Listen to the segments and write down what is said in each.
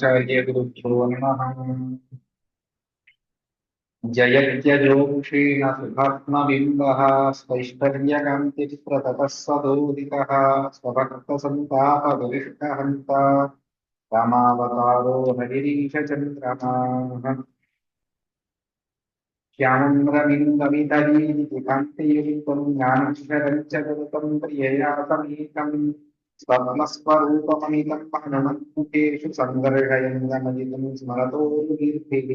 श्रीमदानन्दतीर्थभगवत्पादाचार्यगुरुभ्यो नमः। जयत्यजोक्षीण सुखात्मबिम्बः स्वैश्वर्यकान्तिप्रततः स्वदोदितः स्वभक्तसन्तापविष्टहन्ता रामावतारो हरिरीशचन्द्रमाः श्यामरविन्दमितलीकान्तियुक्तं ज्ञानक्षरं च तदतं प्रियया समेतं स्वप्नस्वरूपममितं हनुमन्मुखेषु सन्दर्शयन्दमजितं स्मरतो कीर्तिः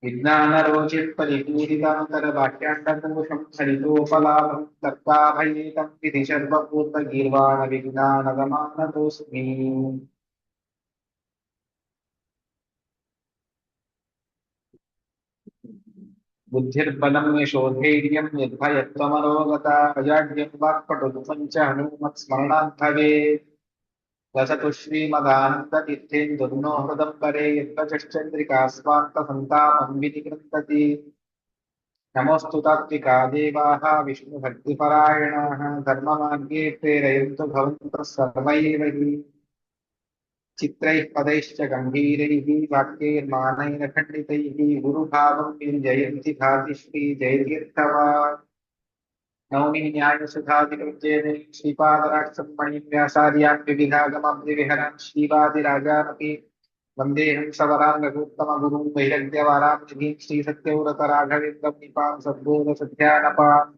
विज्ञानरोचित्परिपूरितान्तरबाह्याण्डकोशं हरितोपलाभं तर्काभयेतं विधि सर्वपूर्वगीर्वाणविज्ञानगमानतोऽस्मि। बुद्धिर्बलं यशोधैर्यं यद्भयत्वमरोगता अजाड्यं वाक्पटुत्वं च हनुमत्स्मरणात् भवेत्। वसतु श्रीमदानन्दतीर्थेन्दुर्नो हृदम्बरे यद्वचश्चन्द्रिका स्वान्तसन्तापं विनिकृन्तति। नमोऽस्तु तात्विका देवाः विष्णुभक्तिपरायणाः धर्ममार्गे प्रेरयन्तु भवन्तः सर्व एव हि। चित्रैः पदैश्च गम्भीरैः वाक्यैर्मानैरखण्डितैः गुरुभावं निर्जयन्ति भाति श्रीजयतीर्थवान्। नौमि न्यायसुधादिकृत्येन श्रीपादराक्षसं व्यासार्यान् विविधागमब्धिविहरान् श्रीवादिराजानपि वन्देऽहं सवराङ्गगोत्तमगुरुं वैरग्ध्यवारान्निधिं श्रीसत्यव्रतराघवेन्द्रं निपां सद्बोधसत्यानपाम्।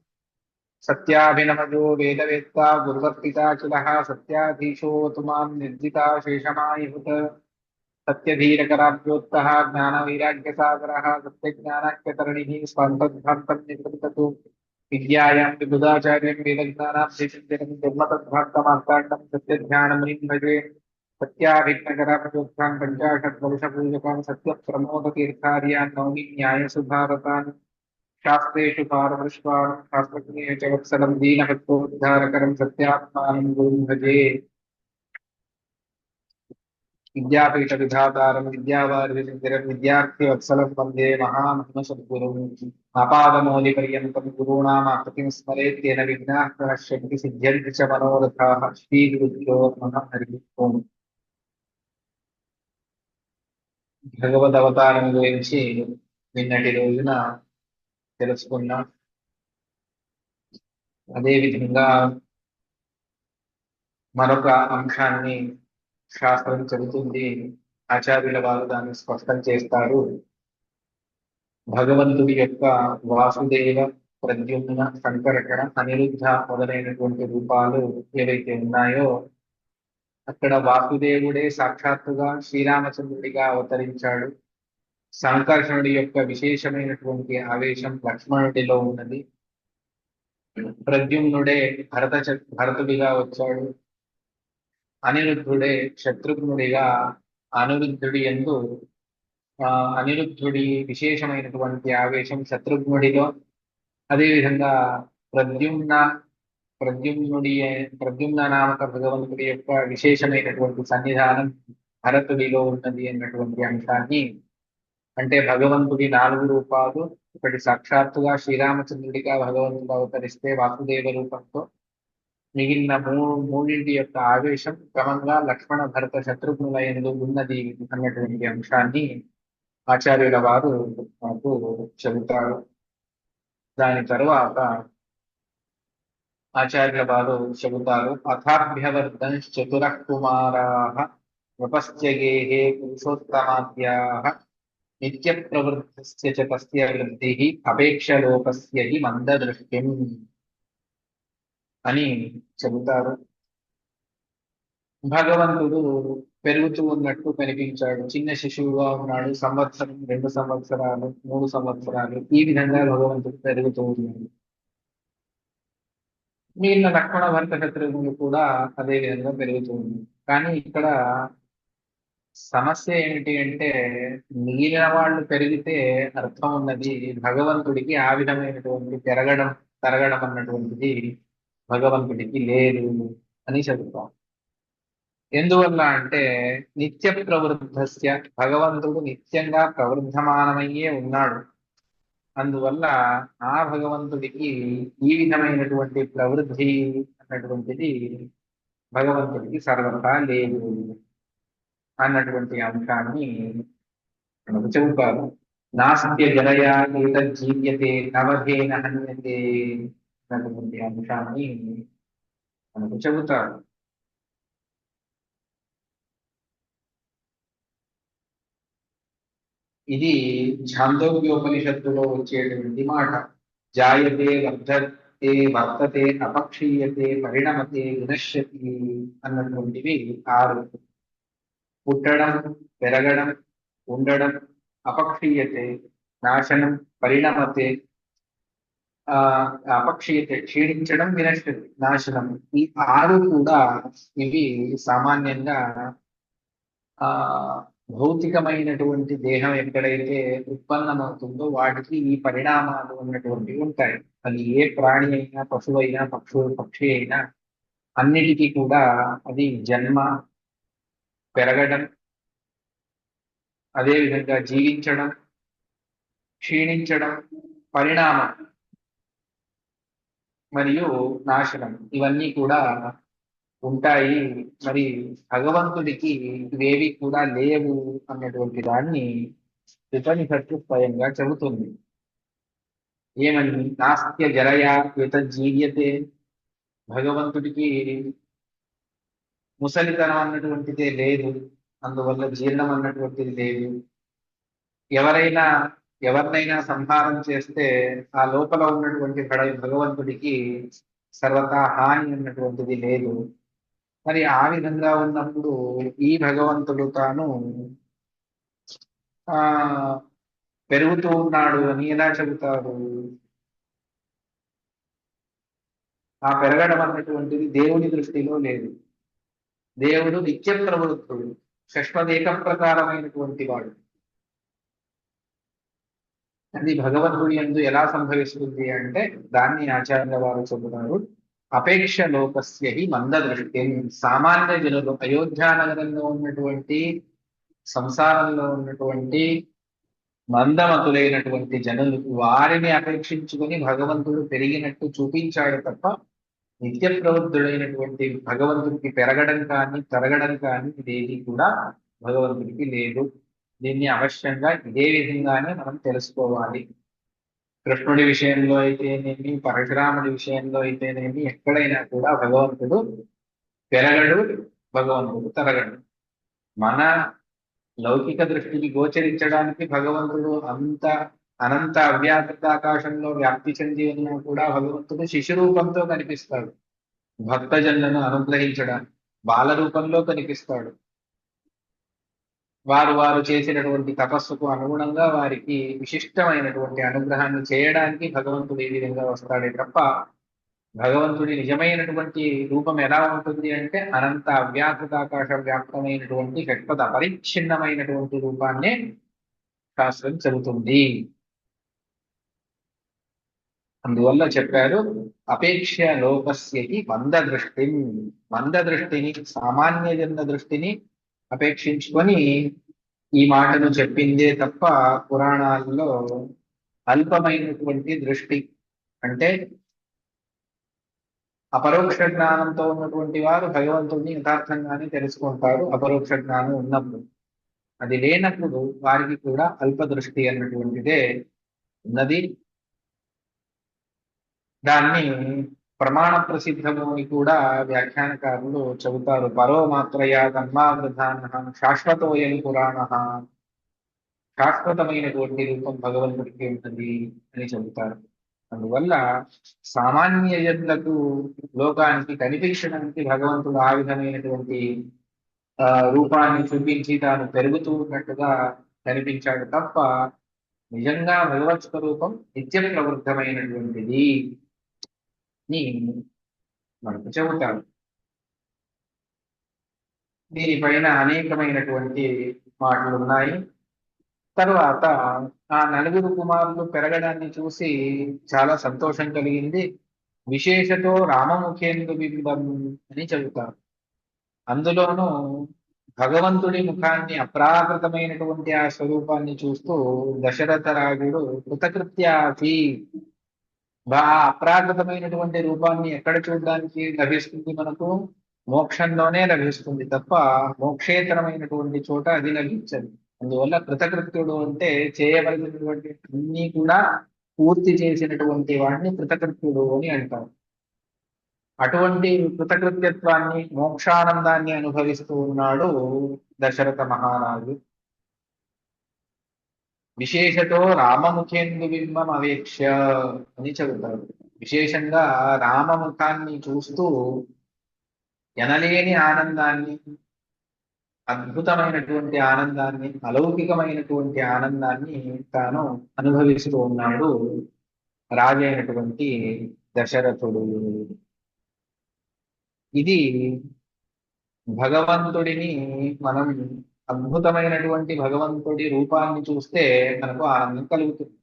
सत्याभिनमजो वेदवेत्ता गुरुवर्पिताखिलः सत्याधीशोऽतु मां निर्जिता शेषमायुः। सत्यधीरकराब्जोत्तः ज्ञानवैराग्यसागरः सत्यज्ञानाख्यतरणिः स्वान्तद्भान्तं निकृन्ततु। विद्यायां विबुधाचार्यं वेदज्ञानां देशिकं जन्मतद्भान्तमार्ताण्डं सत्यध्यानमुनिं भजे। सत्याभिज्ञकराब्जोत्थान् पञ्चाशद्वर्षपूजकान् सत्यप्रमोदतीर्थार्यान् नौमि न्यायसुधारतान्। शास्त्रेषु पारमृष्टान् शास्त्रज्ञे च वत्सलं दीनभक्तोद्धारकरं सत्यात्मानं गुरुं भजे। विद्यापीठविधातारं विद्यावारिधिं विद्यार्थिवत्सलं वन्दे महामहिमसद्गुरुम्। आपादमौलिपर्यन्तं गुरूणामाकृतिं स्मरेत् तेन विघ्नाः प्रणश्यन्ति सिद्ध्यन्ति च मनोरथाः। श्रीगुरुभ्यो नमः हरिः ओम्। భగవదవతారం గురించి నిన్నటి రోజున తెలుసుకున్నాం. అదేవిధంగా మరొక అంశాన్ని శాస్త్రం చెబుతుంది. ఆచార్యుల వారు దాన్ని స్పష్టం చేస్తారు. భగవంతుడి యొక్క వాసుదేవ, ప్రద్యుమ్న, సంకర్షణ, అనిరుద్ధ మొదలైనటువంటి రూపాలు ఏవైతే ఉన్నాయో అక్కడ వాసుదేవుడే సాక్షాత్తుగా శ్రీరామచంద్రుడిగా అవతరించాడు. సంకర్షణుడి యొక్క విశేషమైనటువంటి ఆవేశం లక్ష్మణుడిలో ఉన్నది. ప్రద్యుమ్నుడే భరతుడిగా వచ్చాడు. అనిరుద్ధుడే శత్రుఘ్నుడిగా అనిరుద్ధుడి యందు అనిరుద్ధుడి విశేషమైనటువంటి ఆవేశం శత్రుఘ్నుడిలో, అదేవిధంగా ప్రద్యుమ్న ప్రద్యుమ్నుడి ప్రద్యుమ్న నామక భగవంతుడి యొక్క విశేషమైనటువంటి సన్నిధానం భరతుడిలో ఉన్నది అన్నటువంటి అంశాన్ని, అంటే భగవంతుడి 4 రూపాలు, ఒకటి సాక్షాత్తుగా శ్రీరామచంద్రుడిగా భగవంతుడు అవతరిస్తే వాసుదేవ రూపంతో, మిగిలిన మూడింటి యొక్క ఆవేశం క్రమంగా లక్ష్మణ భరత శత్రుఘ్నుల యందు ఉన్నది అన్నటువంటి అంశాన్ని ఆచార్యుల వారు మాకు చెబుతారు. దాని తరువాత ఆచార్యుల వారు చెబుతారు, అథాభ్యవర్ధంశ్చతుర కుమారాః నృపశ్చగేహే పురుషోత్తమాద్యాః నిత్య ప్రవృద్ధస్య చ తస్య వృద్ధిః అపేక్షలోకస్య హి మందదృష్టిం అని చెబుతారు. భగవంతుడు పెరుగుతూ ఉన్నట్టు కనిపించాడు. చిన్న శిశువుగా ఉన్నాడు. సంవత్సరం, 2 సంవత్సరాలు, 3 సంవత్సరాలు, ఈ విధంగా భగవంతుడు పెరుగుతూ ఉన్నాడు. మిగిలిన లక్ష్మణ భరత శత్రుఘ్నులు కూడా అదే విధంగా పెరుగుతూ ఉంది. కానీ ఇక్కడ సమస్య ఏమిటి అంటే, మిగిలిన వాళ్ళు పెరిగితే అర్థం ఉన్నది, భగవంతుడికి ఆ విధమైనటువంటి తరగడం అన్నటువంటిది భగవంతుడికి లేదు అని చెబుతాం. ఎందువల్ల అంటే నిత్య ప్రవృద్ధస్య, భగవంతుడు నిత్యంగా ప్రవృద్ధమానమయ్యే ఉన్నాడు. అందువల్ల ఆ భగవంతుడికి ఈ విధమైనటువంటి ప్రవృద్ధి అన్నటువంటిది భగవంతుడికి సర్వతా లేదు అన్నటువంటి అంశాన్ని మనకు చెబుతారు. నాస్త్య జనయా ఏతజ్జీవ్యతే నవధేన హన్యతే అన్నటువంటి అంశాన్ని మనకు చెబుతారు. ఇది ఛాందోగ్యోపనిషత్తులో వచ్చేటువంటి మాట. జాయతే వర్ధతే వర్తతే అపక్షీయతే పరిణమతే వినశ్యతి అన్నటువంటివి 6. పుట్టడం, పెరగడం, ఉండడం, అపక్షీయతే నాశనం, పరిణమతే ఆ అపక్షీయతే క్షీణించడం, వినశ్యతి నాశనం. ఈ 6 కూడా ఇవి సామాన్యంగా ఆ భౌతికమైనటువంటి దేహం ఎక్కడైతే ఉత్పన్నమవుతుందో వాటికి ఈ పరిణామాలు ఉన్నటువంటివి ఉంటాయి. అది ఏ ప్రాణి అయినా, పశువు అయినా, పక్షి అయినా అన్నిటికీ కూడా అది జన్మ, పెరగడం, అదేవిధంగా జీవించడం, క్షీణించడం, పరిణామం మరియు నాశనం ఇవన్నీ కూడా ఉంటాయి. మరి భగవంతుడికి ఇవేవి కూడా లేవు అన్నటువంటి దాన్ని ఉపనిషత్తు స్వయంగా చెబుతుంది. ఏమని? నాస్త్య జరయా జీవ్యతే, భగవంతుడికి ముసలితనం అన్నటువంటిదే లేదు, అందువల్ల జీర్ణం అన్నటువంటిది లేదు. ఎవరైనా ఎవరినైనా సంహారం చేస్తే ఆ లోపల ఉన్నటువంటి భగవంతుడికి సర్వతా హాని అన్నటువంటిది లేదు. మరి ఆ విధంగా ఉన్నప్పుడు ఈ భగవంతుడు తాను ఆ పెరుగుతూ ఉన్నాడు అని ఎలా చెబుతారు? ఆ పెరగడం అన్నటువంటిది దేవుని దృష్టిలో లేదు. దేవుడు నిత్య ప్రవృత్తుడు, షష్మదేక ప్రకారమైనటువంటి వాడు. అది భగవంతుడి యందు ఎలా సంభవిస్తుంది అంటే దాన్ని ఆచార్య వారు చెబుతారు. అపేక్ష లోకస్య హి మంద దృష్టి. సామాన్య జనులు, అయోధ్య నగరంలో ఉన్నటువంటి, సంసారంలో ఉన్నటువంటి మందమతులైనటువంటి జనులు, వారిని అపేక్షించుకొని భగవంతుడు పెరిగినట్టు చూపించాడు తప్ప నిత్య ప్రవృద్ధుడైనటువంటి భగవంతుడికి పెరగడం కానీ తరగడం కానీ ఇదేది కూడా భగవంతుడికి లేదు. దీన్ని అవశ్యంగా ఇదే విధంగానే మనం తెలుసుకోవాలి. కృష్ణుడి విషయంలో అయితేనేమి, పరశురాముడి విషయంలో అయితేనేమి ఎక్కడైనా కూడా భగవంతుడు పెరగడు, భగవంతుడు తరగడు. మన లౌకిక దృష్టికి గోచరించడానికి భగవంతుడు అంత అనంత అవ్యాకృత ఆకాశంలో వ్యాప్తి చెంది ఉన్నా కూడా భగవంతుడు శిశు రూపంతో కనిపిస్తాడు. భక్తజనులను అనుగ్రహించడానికి బాల రూపంలో కనిపిస్తాడు. వారు వారు చేసినటువంటి తపస్సుకు అనుగుణంగా వారికి విశిష్టమైనటువంటి అనుగ్రహాన్ని చేయడానికి భగవంతుడు ఈ విధంగా వస్తాడే తప్ప భగవంతుడి నిజమైనటువంటి రూపం ఎలా ఉంటుంది అంటే అనంత అవ్యాకృతాకాశ వ్యాప్తమైనటువంటి షట్పద పరిచ్ఛిన్నమైనటువంటి రూపాన్నే శాస్త్రం చెబుతుంది. అందువల్ల చెప్పారు అపేక్ష లోకస్యకి మంద దృష్టిని సామాన్య జన దృష్టిని అపేక్షించుకొని ఈ మాటను చెప్పిందే తప్ప పురాణాల్లో అల్పమైనటువంటి దృష్టి అంటే అపరోక్ష జ్ఞానంతో ఉన్నటువంటి వారు భగవంతుడిని యథార్థంగానే తెలుసుకుంటారు. అపరోక్ష జ్ఞానం ఉన్నప్పుడు, అది లేనప్పుడు వారికి కూడా అల్ప దృష్టి అన్నటువంటిదే ఉన్నది. దాన్ని ప్రమాణ ప్రసిద్ధము అని కూడా వ్యాఖ్యానకారులు చెబుతారు. పరో మాత్రయా ధర్మావధాన శాశ్వతోయం పురాణ, శాశ్వతమైనటువంటి రూపం భగవంతుడికి ఉంటుంది అని చెబుతారు. అందువల్ల సామాన్య జనులకు లోకానికి కనిపించడానికి భగవంతుడు ఆ విధమైనటువంటి రూపాన్ని చూపించి తాను పెరుగుతూ ఉన్నట్టుగా కనిపించాడు తప్ప నిజంగా భగవత్ స్వరూపం నిత్య ప్రవృద్ధమైనటువంటిది అని మనకు చెబుతారు. దీనిపైన అనేకమైనటువంటి మాటలు ఉన్నాయి. తరువాత ఆ 4 కుమారులు పెరగడాన్ని చూసి చాలా సంతోషం కలిగింది. విశేషతో రామముఖేందు బింబం అని చెబుతారు. అందులోనూ భగవంతుడి ముఖాన్ని అప్రాకృతమైనటువంటి ఆ స్వరూపాన్ని చూస్తూ దశరథ రాజుడు కృతకృత్యాసి, అప్రాకృతమైనటువంటి రూపాన్ని ఎక్కడ చూడడానికి లభిస్తుంది మనకు? మోక్షంలోనే లభిస్తుంది తప్ప మోక్షేతరమైనటువంటి చోట అది లభించదు. అందువల్ల కృతకృత్యుడు అంటే చేయవలసినటువంటి అన్ని కూడా పూర్తి చేసినటువంటి వాడిని కృతకృత్యుడు అని అంటారు. అటువంటి కృతకృత్యత్వాన్ని మోక్షానందాన్ని అనుభవిస్తూ ఉన్నాడు దశరథ మహారాజు. విశేషతో రామముఖేందు బింబం అవేక్ష అని చెబుతాడు. విశేషంగా రామముఖాన్ని చూస్తూ ఎనలేని ఆనందాన్ని, అద్భుతమైనటువంటి ఆనందాన్ని, అలౌకికమైనటువంటి ఆనందాన్ని తాను అనుభవిస్తూ ఉన్నాడు రాజైనటువంటి దశరథుడు. ఇది భగవంతుడిని మనం అద్భుతమైనటువంటి భగవంతుడి రూపాన్ని చూస్తే మనకు ఆనందం కలుగుతుంది.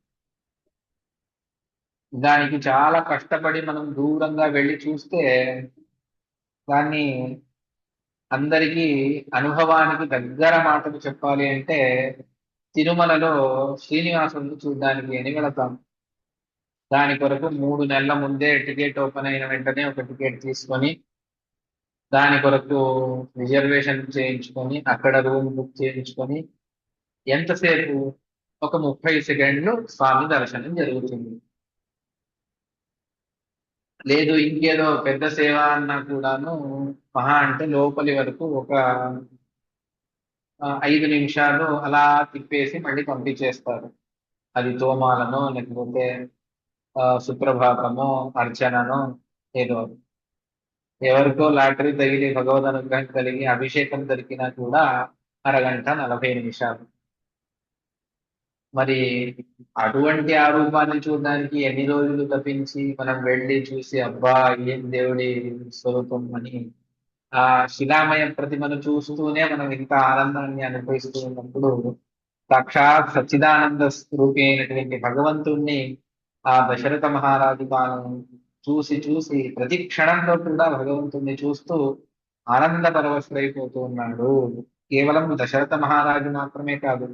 దానికి చాలా కష్టపడి మనం దూరంగా వెళ్ళి చూస్తే దాన్ని అందరికీ అనుభవానికి దగ్గర మాటలు చెప్పాలి అంటే తిరుమలలో శ్రీనివాసుని చూడడానికి అని వెళతాం. దాని కొరకు 3 నెలల ముందే టికెట్ ఓపెన్ అయిన వెంటనే ఒక టికెట్ తీసుకొని దాని కొరకు రిజర్వేషన్ చేయించుకొని అక్కడ రూమ్ బుక్ చేయించుకొని ఎంతసేపు ఒక 30 సెకండ్లు స్వామి దర్శనం జరుగుతుంది. లేదు ఇంకేదో పెద్ద సేవ అన్నా కూడాను మహా అంటే లోపలి వరకు ఒక 5 నిమిషాలు అలా తిప్పేసి మళ్ళీ పంపించేస్తారు. అది తోమాలనో లేకపోతే సుప్రభాతమో అర్చననో ఏదో. ఎవరికో లాటరీ తగిలి భగవద్ అనుగ్రహం కలిగి అభిషేకం దొరికినా కూడా అరగంట 40 నిమిషాలు. మరి అటువంటి ఆ రూపాన్ని చూడడానికి ఎన్ని రోజులు తప్పించి మనం వెళ్ళి చూసి అబ్బా ఏం దేవుడి స్వరూపం అని ఆ శిలామయ ప్రతిమను చూస్తూనే మనం ఇంత ఆనందాన్ని అనుభవిస్తూ ఉన్నప్పుడు సాక్షాత్ సచ్చిదానంద స్వరూపి అయినటువంటి భగవంతుణ్ణి ఆ దశరథ మహారాజు తాను చూసి చూసి ప్రతి క్షణంలో కూడా భగవంతుణ్ణి చూస్తూ ఆనంద పరవశుడైపోతూ ఉన్నాడు. కేవలం దశరథ మహారాజు మాత్రమే కాదు,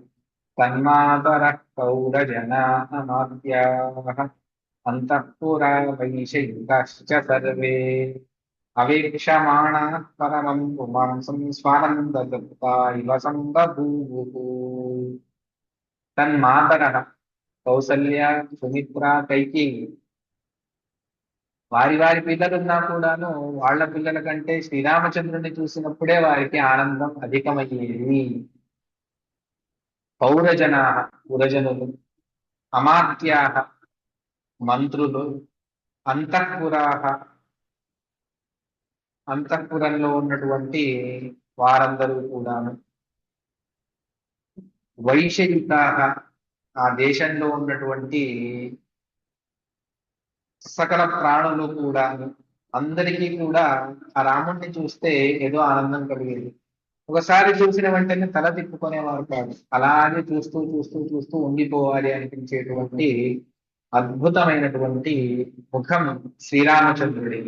తన్మాతర కౌరజనామాత్యాః అంతఃపురా వైశైకాశ్చ సర్వే అవేక్షమాణాః పరమం పుమాంసం స్వానందతృప్తా ఇవ సంబభూవుః. తన్మాతరః కౌసల్య, సుమిత్ర, కైకేయి వారి వారి పిల్లలున్నా కూడాను వాళ్ళ పిల్లల కంటే శ్రీరామచంద్రుని చూసినప్పుడే వారికి ఆనందం అధికమయ్యేది. పౌరజనా పురజనులు, అమాత్యా మంత్రులు, అంతఃపురా అంతఃపురంలో ఉన్నటువంటి వారందరూ కూడాను, వైషయికా ఆ దేశంలో ఉన్నటువంటి సకల ప్రాణులు కూడా అందరికీ కూడా ఆ రాముణ్ణి చూస్తే ఏదో ఆనందం కలిగేది. ఒకసారి చూసిన వెంటనే తల తిప్పుకునేవారు కాదు, అలాగే చూస్తూ చూస్తూ చూస్తూ ఉండిపోవాలి అనిపించేటువంటి అద్భుతమైనటువంటి ముఖం శ్రీరామచంద్రుడి.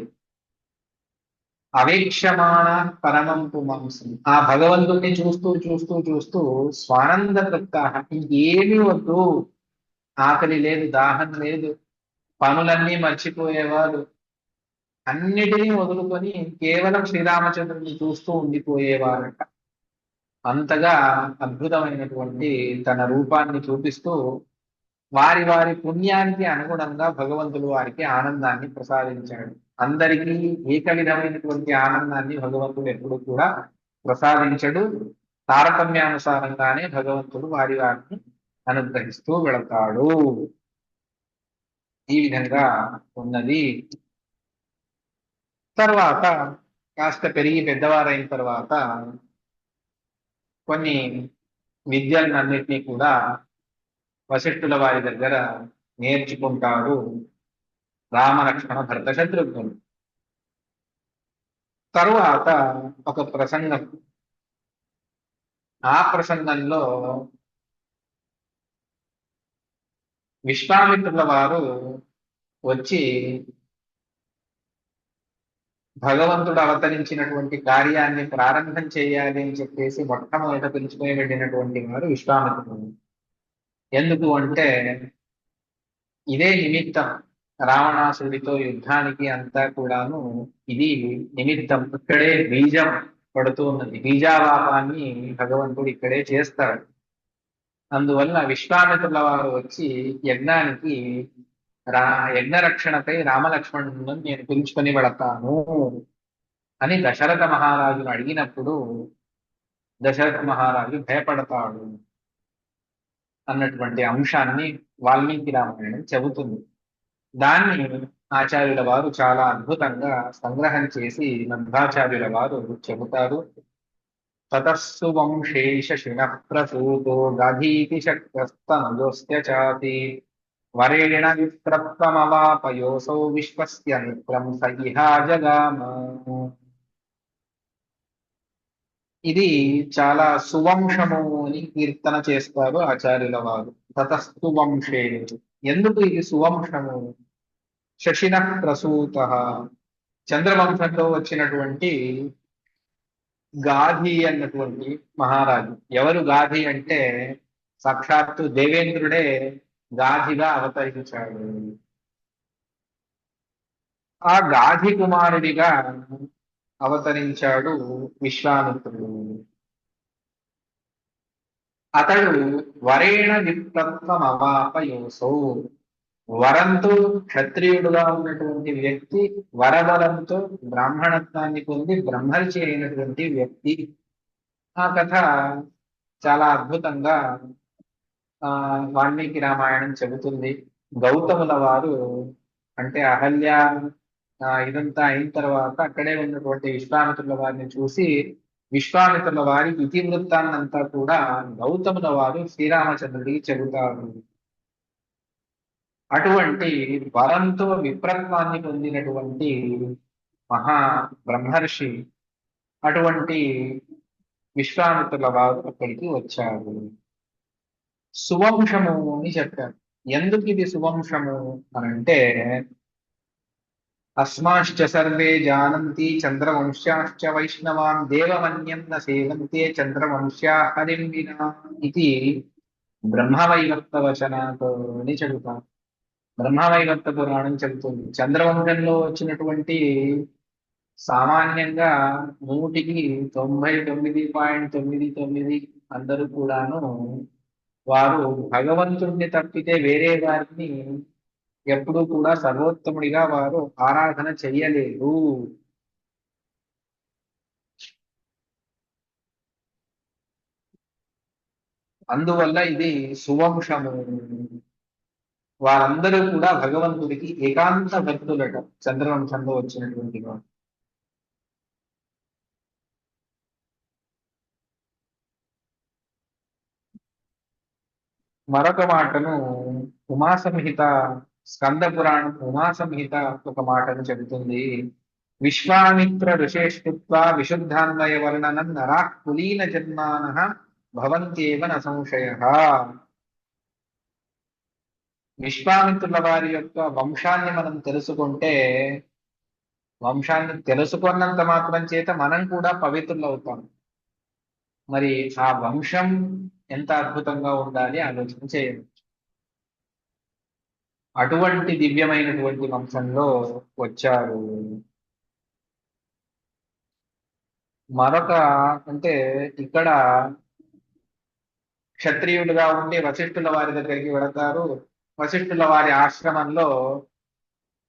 అవేక్షమాణ పరమం పుమాంసం ఆ భగవంతుణ్ణి చూస్తూ చూస్తూ చూస్తూ స్వానంద తృప్తాః ఇంకేమీ వద్దు, ఆకలి లేదు, దాహం లేదు, పనులన్నీ మర్చిపోయేవారు, అన్నిటినీ వదులుకొని కేవలం శ్రీరామచంద్రుని చూస్తూ ఉండిపోయేవారట. అంతగా అద్భుతమైనటువంటి తన రూపాన్ని చూపిస్తూ వారి వారి పుణ్యానికి అనుగుణంగా భగవంతుడు వారికి ఆనందాన్ని ప్రసాదించాడు. అందరికీ ఏక విధమైనటువంటి ఆనందాన్ని భగవంతుడు ఎప్పుడు కూడా ప్రసాదించడు. తారతమ్యానుసారంగానే భగవంతుడు వారి వారిని అనుగ్రహిస్తూ వెళతాడు. ఈ విధంగా ఉన్నది. తర్వాత కాస్త పెరిగి పెద్దవారైన తర్వాత కొన్ని విద్యలన్నింటినీ కూడా వశిష్ఠుల వారి దగ్గర నేర్చుకుంటాడు రామలక్ష్మణ భరత శత్రుఘ్నులు. తరువాత ఒక ప్రసంగం, ఆ ప్రసంగంలో విశ్వామిత్రుల వారు వచ్చి భగవంతుడు అవతరించినటువంటి కార్యాన్ని ప్రారంభం చేయాలి అని చెప్పేసి మొట్టమొదట పిలుచుకొని వెళ్ళినటువంటి వారు విశ్వామిత్రుడు. ఎందుకు అంటే ఇదే నిమిత్తం రావణాసుడితో యుద్ధానికి అంతా కూడాను ఇది నిమిత్తం. ఇక్కడే బీజం పడుతూ ఉన్నది. బీజావాపాన్ని భగవంతుడు ఇక్కడే చేస్తాడు. అందువల్ల విశ్వామిత్రుల వారు వచ్చి యజ్ఞానికి రా యజ్ఞ రక్షణకై రామలక్ష్మణులను నేను పిలుచుకొని వెళతాను అని దశరథ మహారాజును అడిగినప్పుడు దశరథ మహారాజు భయపడతాడు అన్నటువంటి అంశాన్ని వాల్మీకి రామాయణం చెబుతుంది. దాన్ని ఆచార్యుల వారు చాలా అద్భుతంగా సంగ్రహం చేసి మధ్వాచార్యుల వారు చెబుతారు. తతస్సు వంశేష శిన ప్రసూతో గాధీతి శక్తస్తనయోస్య చాతి వరేణ విప్రత్వమవాపయోసౌ విశ్వస్య మిత్రం స ఇహా జగామ. ఇది చాలా సువంశము అని కీర్తన చేస్తారు ఆచార్యుల వారు. తతస్తు వంశే, ఎందుకు ఇది సువంశము? శశిన ప్రసూత, చంద్రవంశంలో వచ్చినటువంటి గాధి అన్నటువంటి మహారాజు. ఎవరు గాధి అంటే సాక్షాత్తు దేవేంద్రుడే గాధిగా అవతరించాడు. ఆ గాధి కుమారుడిగా అవతరించాడు విశ్వామిత్రుడు. అతడు వరేణ విప్రత్వం అవాపయోసౌ, వరంతో క్షత్రియుడుగా ఉన్నటువంటి వ్యక్తి వరబలంతో బ్రాహ్మణత్వాన్ని పొంది బ్రహ్మర్షి అయినటువంటి వ్యక్తి. ఆ కథ చాలా అద్భుతంగా వాల్మీకి రామాయణం చెబుతుంది. గౌతముల వారు అంటే అహల్య ఇదంతా అయిన తర్వాత అక్కడే ఉన్నటువంటి విశ్వామిత్రుల వారిని చూసి విశ్వామిత్రుల వారి ఇతివృత్తాన్నంతా కూడా గౌతముల వారు శ్రీరామచంద్రుడికి చెబుతారు. అటువంటి వరంతో విప్రత్వాన్ని పొందినటువంటి మహా బ్రహ్మర్షి అటువంటి విశ్వామిత్రుల వారు అక్కడికి వచ్చారు. సువంశము అని చెప్పారు. ఎందుకు ఇది సువంశము అనంటే అస్మాశ్చ సర్వే జానంతి చంద్రవంశ్యాశ్చ వైష్ణవాన్ దేవమన్యం న సేవంతే చంద్రవంశ్యా హరిం వినా ఇది బ్రహ్మవైవర్త వచనాతో అని చెబుతాం. బ్రహ్మవైవర్త పురాణం చెబుతుంది. చంద్రవంశంలో వచ్చినటువంటి సామాన్యంగా 99.99 అందరూ కూడాను వారు భగవంతుడిని తప్పితే వేరే వారిని ఎప్పుడూ కూడా సర్వోత్తముడిగా వారు ఆరాధన చెయ్యలేరు. అందువల్ల ఇది సువంశము. వారందరూ కూడా భగవంతుడికి ఏకాంత భక్తులట చంద్రవంశంలో వచ్చినటువంటి వారు. మరొక మాటను ఉమా సంహిత, స్కంద పురాణం ఉమా సంహిత ఒక మాటను చెబుతుంది. విశ్వామిత్ర ఋషేష్ఠుత్వా విశుద్ధాన్వయ వర్ణనం నరా కులీన జన్మానః భవంత్యేవ న సంశయః. విశ్వామిత్రుల వారి యొక్క వంశాన్ని మనం తెలుసుకుంటే, వంశాన్ని తెలుసుకున్నంత మాత్రం చేత మనం కూడా పవిత్రులవుతాం. మరి ఆ వంశం ఎంత అద్భుతంగా ఉండాలి ఆలోచన చేయండి. అటువంటి దివ్యమైనటువంటి వంశంలో వచ్చారు. మరొక అంటే ఇక్కడ క్షత్రియులుగా ఉండి వశిష్ఠుల వారి దగ్గరికి వెళతారు. వశిష్ఠుల వారి ఆశ్రమంలో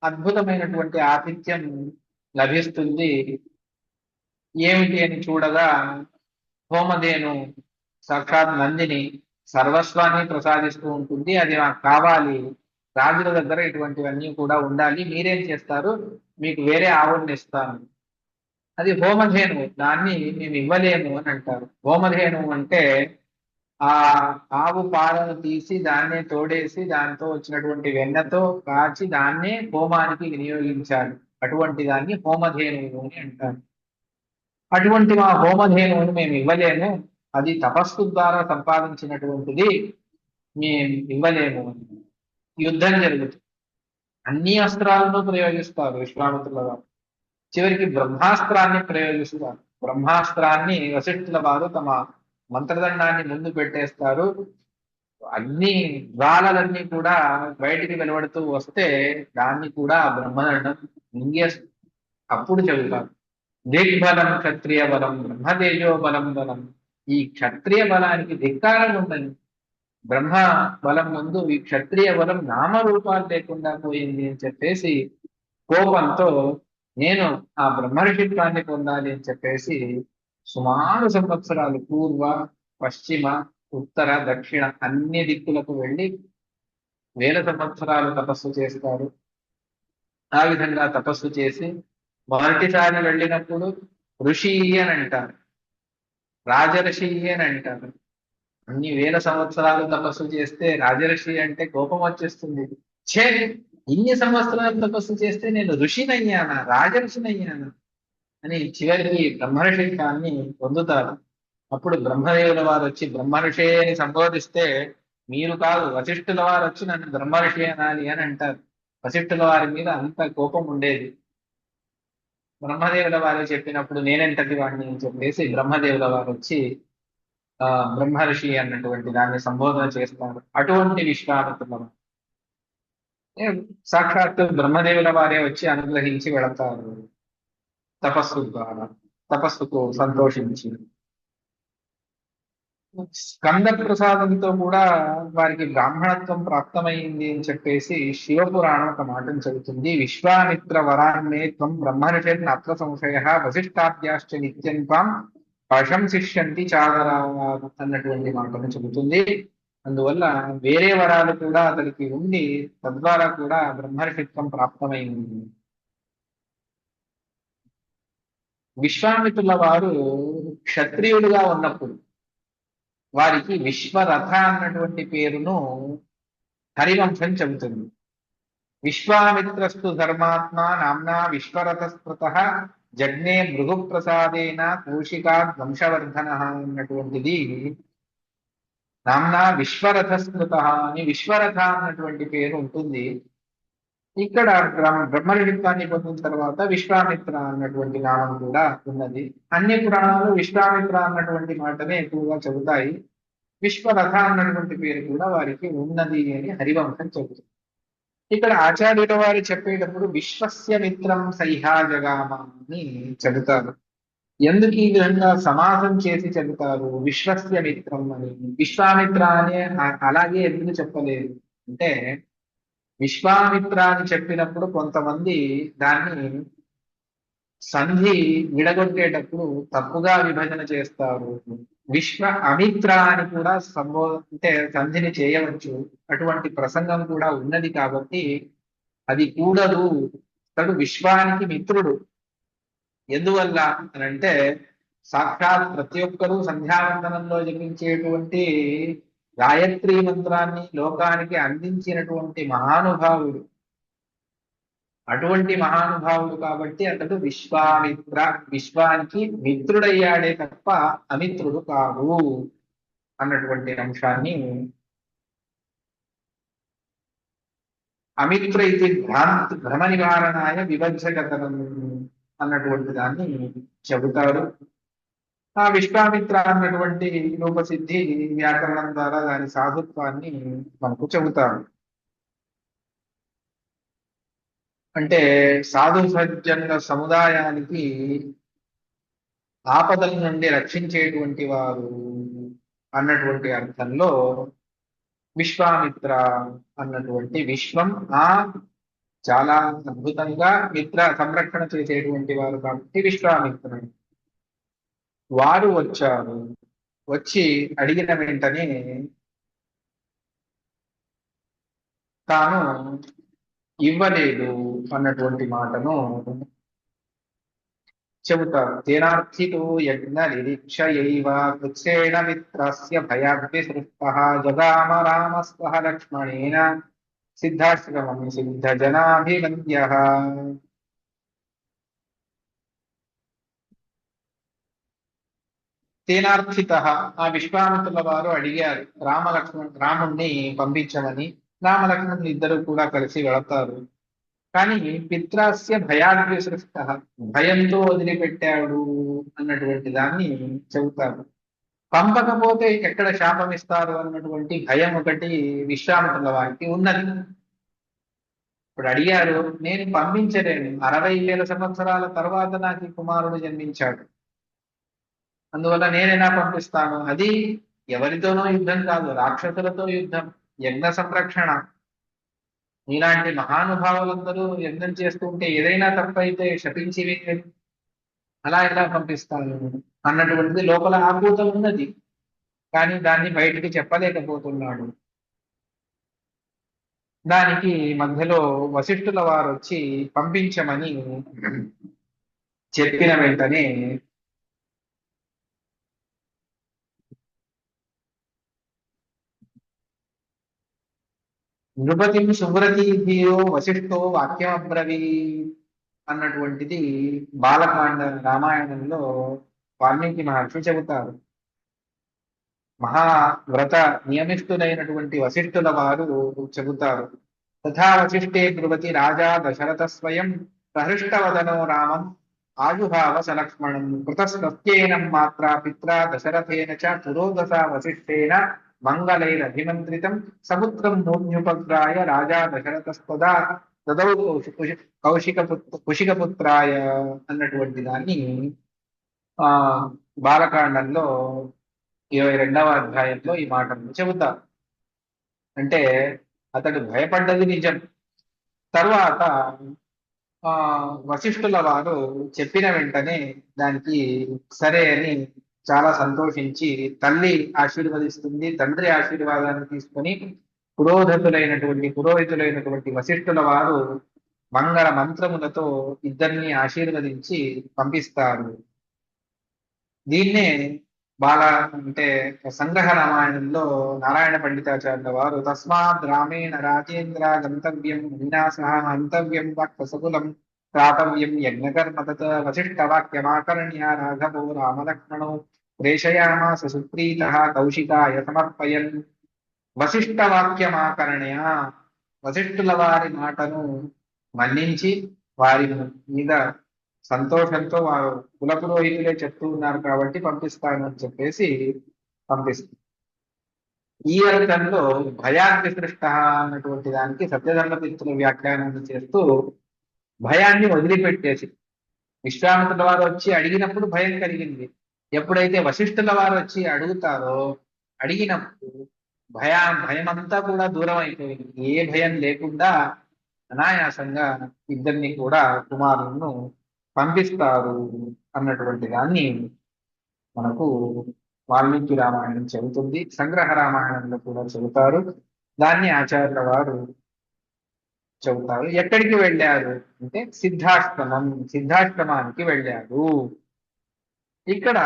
అద్భుతమైనటువంటి ఆతిథ్యం లభిస్తుంది. ఏమిటి అని చూడగా హోమధేను సాక్షాత్ నందిని సర్వస్వాన్ని ప్రసాదిస్తూ ఉంటుంది. అది నాకు కావాలి, రాజుల దగ్గర ఇటువంటివన్నీ కూడా ఉండాలి, మీరేం చేస్తారు, మీకు వేరే ఆవుల్ని ఇస్తాను. అది హోమధేను, దాన్ని మేము ఇవ్వలేము అని అంటారు. హోమధేను అంటే ఆ ఆవు పాలను తీసి దాన్నే తోడేసి దాంతో వచ్చినటువంటి వెన్నతో కాచి దాన్నే హోమానికి వినియోగించాలి. అటువంటి దాన్ని హోమధేను అని అంటారు. అటువంటి మా హోమధేనువును మేము ఇవ్వలేము, అది తపస్సు ద్వారా సంపాదించినటువంటిది, మేము ఇవ్వలేము. యుద్ధం జరుగుతుంది. అన్ని అస్త్రాలను ప్రయోగిస్తారు విశ్వామిత్రుల వారు. చివరికి బ్రహ్మాస్త్రాన్ని ప్రయోగిస్తారు. బ్రహ్మాస్త్రాన్ని వశిష్ఠుల వారు తమ మంత్రదండాన్ని ముందు పెట్టేస్తారు. అన్ని జ్వాలలన్నీ కూడా బయటికి వెలువడుతూ వస్తే దాన్ని కూడా బ్రహ్మదండం మింగేస్తుంది. అప్పుడు చెబుతారు దిగ్బలం క్షత్రియ బలం బ్రహ్మతేజో బలం బలం. ఈ క్షత్రియ బలానికి ధిక్కారం ఉందని, బ్రహ్మ బలం ముందు ఈ క్షత్రియ బలం నామరూపాలు లేకుండా పోయింది అని చెప్పేసి కోపంతో నేను ఆ బ్రహ్మర్షిత్వాన్ని పొందాలి అని చెప్పేసి సుమారు సంవత్సరాలు పూర్వ, పశ్చిమ, ఉత్తర, దక్షిణ అన్ని దిక్కులకు వెళ్ళి వేల సంవత్సరాలు తపస్సు చేస్తారు. ఆ విధంగా తపస్సు చేసి మొదటిసారి వెళ్ళినప్పుడు ఋషి అని అంటారు, రాజర్షి అని అంటారు. అన్ని వేల సంవత్సరాలు తపస్సు చేస్తే రాజర్షి అంటే కోపం వచ్చేస్తుంది. ఛే, ఇన్ని సంవత్సరాలు తపస్సు చేస్తే నేను ఋషినయ్యానా, రాజర్షినయ్యానా అని చివరికి బ్రహ్మర్షిత్వాన్ని పొందుతారు. అప్పుడు బ్రహ్మదేవుల వారు వచ్చి బ్రహ్మర్షి అని సంబోధిస్తే, మీరు కాదు వశిష్ఠుల వారు వచ్చి నన్ను బ్రహ్మర్షి అనాలి అని అంటారు. వశిష్ఠుల వారి మీద అంత కోపం ఉండేది. బ్రహ్మదేవుల వారు చెప్పినప్పుడు నేనెంతటి వాడిని అని చెప్పేసి బ్రహ్మదేవుల వారు వచ్చి ఆ బ్రహ్మర్షి అన్నటువంటి దాన్ని సంబోధన చేస్తారు. అటువంటి విశ్వామిత్రుల వారు సాక్షాత్తు బ్రహ్మదేవుల వారే వచ్చి అనుగ్రహించి వెళతారు తపస్సు ద్వారా, తపస్సుకు సంతోషించి. స్కంద ప్రసాదంతో కూడా వారికి బ్రాహ్మణత్వం ప్రాప్తమైంది అని చెప్పేసి శివపురాణం ఒక మాటను చెబుతుంది. విశ్వామిత్ర వరాన్నే త్వం బ్రహ్మర్షిర్ నాత్ర సంశయ వశిష్టాభ్యాశ్చ నిత్యం త్వం ప్రశంసిష్యంతి చాదరా అన్నటువంటి మాటను చెబుతుంది. అందువల్ల వేరే వరాలు కూడా అతనికి ఉండి తద్వారా కూడా బ్రహ్మర్షిత్వం ప్రాప్తమైంది. విశ్వామిత్రుల వారు క్షత్రియులుగా ఉన్నప్పుడు వారికి విశ్వరథ అన్నటువంటి పేరును హరివంశం చెబుతుంది. విశ్వామిత్రస్తు ధర్మాత్మ నామ్నా విశ్వరథ స్మృత జగ్నే భృగు ప్రసాదేన కౌశికా వంశవర్ధన అన్నటువంటిది నామ్నా విశ్వరథ స్మృత అని విశ్వరథ అన్నటువంటి పేరు ఉంటుంది. ఇక్కడ బ్రహ్మర్షిత్వాన్ని పొందిన తర్వాత విశ్వామిత్ర అన్నటువంటి నామం కూడా ఉన్నది. అన్ని పురాణాలు విశ్వామిత్ర అన్నటువంటి మాటనే ఎక్కువగా చెబుతాయి. విశ్వరథ అన్నటువంటి పేరు కూడా వారికి ఉన్నది అని హరివంశం చెబుతుంది. ఇక్కడ ఆచార్యుల వారు చెప్పేటప్పుడు విశ్వస్య మిత్రం సైహాజగామ అని చెబుతారు. ఎందుకు ఈ విధంగా సమాసం చేసి చెబుతారు విశ్వస్య మిత్రం అని? విశ్వామిత్ర అనే అలాగే ఎందుకు చెప్పలేదు అంటే, విశ్వామిత్ర అని చెప్పినప్పుడు కొంతమంది దాన్ని సంధి విడగొట్టేటప్పుడు తప్పుగా విభజన చేస్తారు. విశ్వ అమిత్ర అని కూడా అంటే సంధిని చేయవచ్చు. అటువంటి ప్రసంగం కూడా ఉన్నది కాబట్టి అది కూడదు. అతడు విశ్వానికి మిత్రుడు. ఎందువల్ల అని అంటే, సాక్షాత్ ప్రతి ఒక్కరూ సంధ్యావందనంలో జపించేటువంటి గాయత్రి మంత్రాన్ని లోకానికి అందించినటువంటి మహానుభావుడు. అటువంటి మహానుభావుడు కాబట్టి అతడు విశ్వామిత్ర, విశ్వానికి మిత్రుడయ్యాడే తప్ప అమిత్రుడు కాదు అన్నటువంటి అంశాన్ని, అమిత్ర ఇది భ్రమ నివారణాయ విభజ్యకతనం అన్నటువంటి దాన్ని చెబుతాడు. ఆ విశ్వామిత్ర అన్నటువంటి రూపసిద్ధి వ్యాకరణం ద్వారా దాని సాధుత్వాన్ని మనకు చెబుతాడు. అంటే సాధు సజ్జనుల సముదాయానికి ఆపదల నుండి రక్షించేటువంటి వారు అన్నటువంటి అర్థంలో విశ్వామిత్ర అన్నటువంటి విశ్వం చాలా అద్భుతంగా మిత్ర సంరక్షణ చేసేటువంటి వారు కాబట్టి విశ్వామిత్ర. వారు వచ్చారు. వచ్చి అడిగిన వెంటనే తాను ఇవ్వలేదు అన్నటువంటి మాటను చెబుతారు. తేనార్థితో యజ్ఞ నిరీక్షయైవ కృత్సేణ మిత్రస్య భయాగ్నిసృష్టః జగామ రామస్తః లక్ష్మణేన సిద్ధాశ్రమం సిద్ధజనాభివంద్యః. తేనార్థితః ఆ విశ్వామిత్రుల వారు అడిగారు రాముణ్ణి పంపించమని. రామలక్ష్మణులు ఇద్దరు కూడా కలిసి వెళతారు. కానీ పిత్రాస్య భయాగ్ని సృష్ట, భయంతో వదిలిపెట్టాడు అన్నటువంటి దాన్ని చెబుతారు. పంపకపోతే ఎక్కడ శాపం ఇస్తారు అన్నటువంటి భయం ఒకటి విశ్వామిత్రుల వారికి ఉన్నది. ఇప్పుడు అడిగారు, నేను పంపించలేను, 60,000 సంవత్సరాల తర్వాత నాకు ఈ కుమారుడు జన్మించాడు, అందువల్ల నేనెలా పంపిస్తాను? అది ఎవరితోనో యుద్ధం కాదు, రాక్షసులతో యుద్ధం, యజ్ఞ సంరక్షణ. ఇలాంటి మహానుభావులందరూ యజ్ఞం చేస్తూ ఉంటే ఏదైనా తప్పైతే శపించి వేయలేదు, అలా ఎలా పంపిస్తాను అన్నటువంటిది లోపల ఆకూత ఉన్నది. కానీ దాన్ని బయటికి చెప్పలేకపోతున్నాడు. దానికి మధ్యలో వశిష్ఠుల వారు వచ్చి పంపించమని చెప్పిన వెంటనే నృపతిం సువ్రతి ధీరో వశిష్ఠో వాక్యమబ్రవీ అన్నటువంటిది బాలకాండ రామాయణంలో వాల్మీకి మహర్షి చెబుతారు. మహావ్రత నియమిష్ఠులైనటువంటి వశిష్ఠుల వారు చెబుతారు. తథా వశిష్ఠే బ్రువతి రాజా దశరథ స్వయం ప్రహృష్టవదనో రామం ఆజుహావ సలక్ష్మణం కృతస్వత్యేనం మాత్రా పిత్రా దశరథేన చ పురోగసా వశిష్ఠేన మంగళైరభిమంత్రితం సముద్రం నోన్యుపగ్రాయ రాజా దశరథస్తదా దదౌ కుశికపుత్రాయ అన్నటువంటి దాన్ని ఆ బాలకాండంలో 22వ అధ్యాయంలో ఈ మాటను చెబుతారు. అంటే అతడు భయపడ్డది నిజం. తర్వాత ఆ వశిష్ఠుల వారు చెప్పిన వెంటనే దానికి సరే అని చాలా సంతోషించి, తల్లి ఆశీర్వదిస్తుంది, తండ్రి ఆశీర్వాదాన్ని తీసుకొని పురోహితులైనటువంటి వశిష్ఠుల వారు మంగళ మంత్రములతో ఇద్దరిని ఆశీర్వదించి పంపిస్తారు. దీన్నే బాల అంటే సంగ్రహ రామాయణంలో నారాయణ పండితాచార్యుల వారు తస్మాత్ రామేణ రాజేంద్ర గంతవ్యం వినాశ హంతవ్యం వక్తసకులం ప్రాతవ్యం యజ్ఞకర్మ తత్ వశిష్ఠ వాక్యమాకర్ణ్య రాఘవో రామలక్ష్మణో ప్రేషయామాస సుప్రీతః కౌశికాయ సమర్పయన్. వశిష్ఠ వాక్యమాకర్ణ్య, వశిష్ఠుల వారి మాటను మన్నించి వారి మీద సంతోషంతో వారు కులపురోహితులే చెప్తూ ఉన్నారు కాబట్టి పంపిస్తాను అని చెప్పేసి పంపిస్తారు. ఈ అర్థంలో భయాన్ని సృష్ట అన్నటువంటి దానికి సత్యధర్మతీర్థుల వ్యాఖ్యానాన్ని చేస్తూ భయాన్ని వదిలిపెట్టేసి, విశ్వామిత్రుల వారు వచ్చి అడిగినప్పుడు భయం కలిగింది. ఎప్పుడైతే వశిష్ఠుల వారు వచ్చి అడుగుతారో, అడిగినప్పుడు భయమంతా కూడా దూరం అయిపోయింది. ఏ భయం లేకుండా అనాయాసంగా ఇద్దరిని కూడా కుమారులను పంపిస్తారు అన్నటువంటి దాన్ని మనకు వాల్మీకి రామాయణం చెబుతుంది. సంగ్రహ రామాయణంలో కూడా చెబుతారు. దాన్ని ఆచార్యుల వారు చెబుతారు. ఎక్కడికి వెళ్ళారు అంటే సిద్ధాశ్రమానికి వెళ్ళారు. ఇక్కడ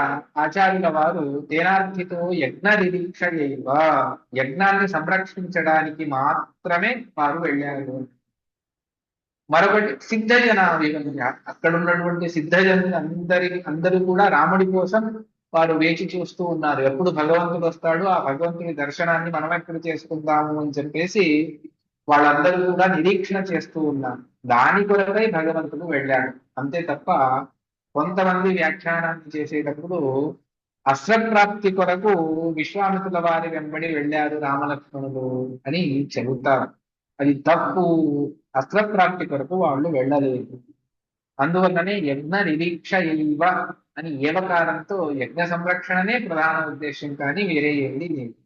ఆచార్యుల వారు తేనార్థితో యజ్ఞ నిరీక్ష యజ్ఞాన్ని సంరక్షించడానికి మాత్రమే వారు వెళ్ళారు. మరొకటి సిద్ధజన విభజన, అక్కడ ఉన్నటువంటి సిద్ధజనులు అందరూ కూడా రాముడి కోసం వారు వేచి చూస్తూ ఉన్నారు. ఎప్పుడు భగవంతుడు వస్తాడు, ఆ భగవంతుని దర్శనాన్ని మనం ఎక్కడ చేసుకుందాము అని చెప్పేసి వాళ్ళందరూ కూడా నిరీక్షణ చేస్తూ ఉన్నారు. దాని కొరకై భగవంతుడు వెళ్ళాడు అంతే తప్ప, కొంతమంది వ్యాఖ్యానాన్ని చేసేటప్పుడు అశ్వప్రాప్తి కొరకు విశ్వామిత్రుల వారి వెంబడి వెళ్ళారు రామలక్ష్మణులు అని చెబుతారు. అది తప్పు. అస్త్రప్రాప్తి కొరకు వాళ్ళు వెళ్ళలేదు. అందువల్లనే యజ్ఞ నిరీక్ష ఇవ అని ఏవకారంతో యజ్ఞ సంరక్షణనే ప్రధాన ఉద్దేశం, కానీ వేరే ఏది లేదు.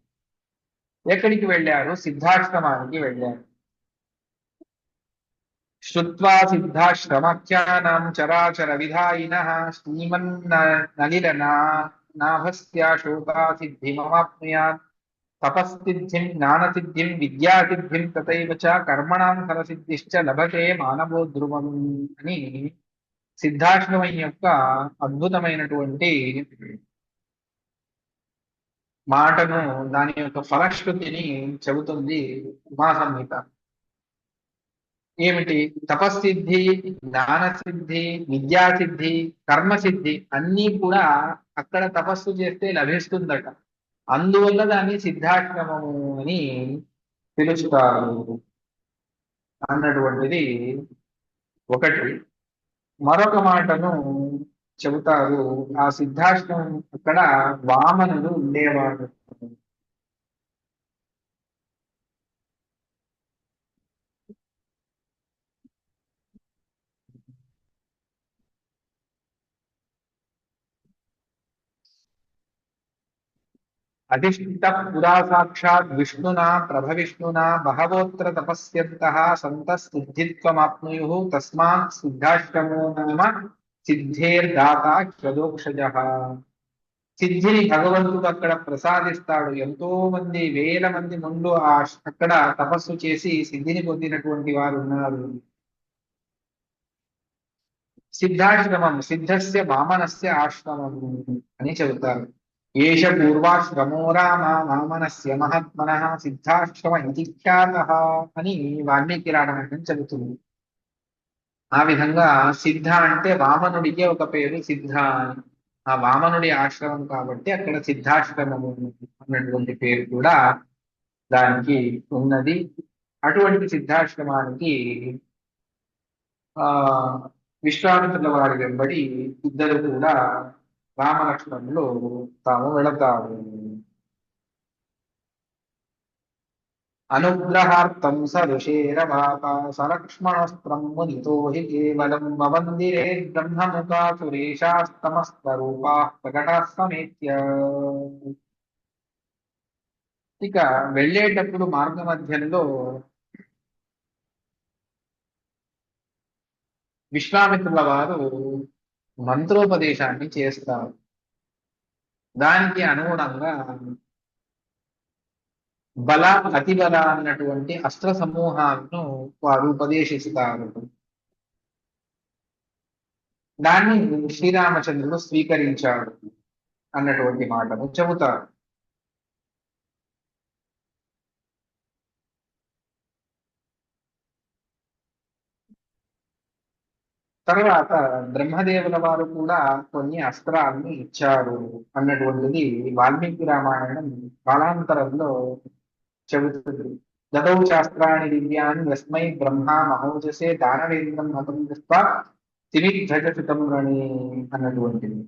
ఎక్కడికి వెళ్ళారు? సిద్ధాశ్రమానికి వెళ్ళారు. శ్రుత్వా సిద్ధాశ్రమాఖ్యానాం చరాచర విధాయినః శ్రీమన్నలిరనా నాభస్య శోకా సిద్ధిమవాప్నుయాత్ తపస్సిద్ధిం జ్ఞానసిద్ధిం విద్యాసిద్ధిం తథైవ చ కర్మణాం ఫలసిద్ధిశ్చ లభతే మానవో ధ్రువం అని సిద్ధాశ్రమం యొక్క అద్భుతమైనటువంటి మాటను, దాని యొక్క ఫలశ్రుతిని చెబుతుంది ఉమా సంహిత. ఏమిటి? తపస్సిద్ధి, జ్ఞానసిద్ధి, విద్యాసిద్ధి, కర్మసిద్ధి అన్నీ కూడా అక్కడ తపస్సు చేస్తే లభిస్తుందట. అందువల్ల దాన్ని సిద్ధాశ్రమము అని పిలుస్తారు అన్నటువంటిది ఒకటి. మరొక మాటను చెబుతారు. ఆ సిద్ధాశ్రమం అక్కడ వామనుడు ఉండేవాడు. అధిష్ఠిత పురా సాక్షాత్ విష్ణునా ప్రభవిష్ణునా బహవోత్ర తపస్యంతః సంతః సిద్ధిత్వమాప్నుయుః తస్మాత్ సిద్ధాశ్రమో నామ సిద్ధేర్దాత క్షదోక్షజః. సిద్ధిని భగవంతుడు అక్కడ ప్రసాదిస్తాడు. ఎంతో మంది వేల మంది ముందు అక్కడ తపస్సు చేసి సిద్ధిని పొందినటువంటి వారు ఉన్నారు. సిద్ధాశ్రమం సిద్ధస్య వామనస్య ఆశ్రమం అని చెబుతారు. ఏష పూర్వాశ్రమో రామ వామనస్య మహాత్మనః సిద్ధాశ్రమ ఇతి ఖ్యాతః అని వాల్మీకి రామాయణం చెబుతుంది. ఆ విధంగా సిద్ధ అంటే వామనుడికి ఒక పేరు సిద్ధ అని. ఆ వామనుడి ఆశ్రమం కాబట్టి అక్కడ సిద్ధాశ్రమము అన్నటువంటి పేరు కూడా దానికి ఉన్నది. అటువంటి సిద్ధాశ్రమానికి ఆ విశ్వామిత్రుల వారి వెంబడి ఇద్దరు కూడా రామలక్ష్మణులు తాము వెళతారు. అనుగ్రహార్థం స ఋషేరవాప సలక్ష్మణస్త్రం మునితో హి కేవలం మమందిరే బ్రహ్మముఖా సురేశాస్తమస్తరూపా ప్రకటా సమేత్య. ఇక వెళ్ళేటప్పుడు మార్గ మధ్యంలో విశ్వామిత్రుల వారు మంత్రోపదేశాన్ని చేస్తారు. దానికి అనుగుణంగా బల అతిబల అన్నటువంటి అస్త్ర సమూహాలను వారు ఉపదేశిస్తారు. దాన్ని శ్రీరామచంద్రుడు స్వీకరించాడు అన్నటువంటి మాటను చెబుతారు. తర్వాత బ్రహ్మదేవుల వారు కూడా కొన్ని అస్త్రాలను ఇచ్చారు అన్నటువంటిది వాల్మీకి రామాయణం కాలాంతరంలో చెబుతుంది. దదౌ శాస్త్రాన్ని దివ్యాన్ని యస్మై బ్రహ్మ మహోజసే దానవేంద్రం హతం దృష్ట్వా తిమిద్ధజసుతం రణి అన్నటువంటిది.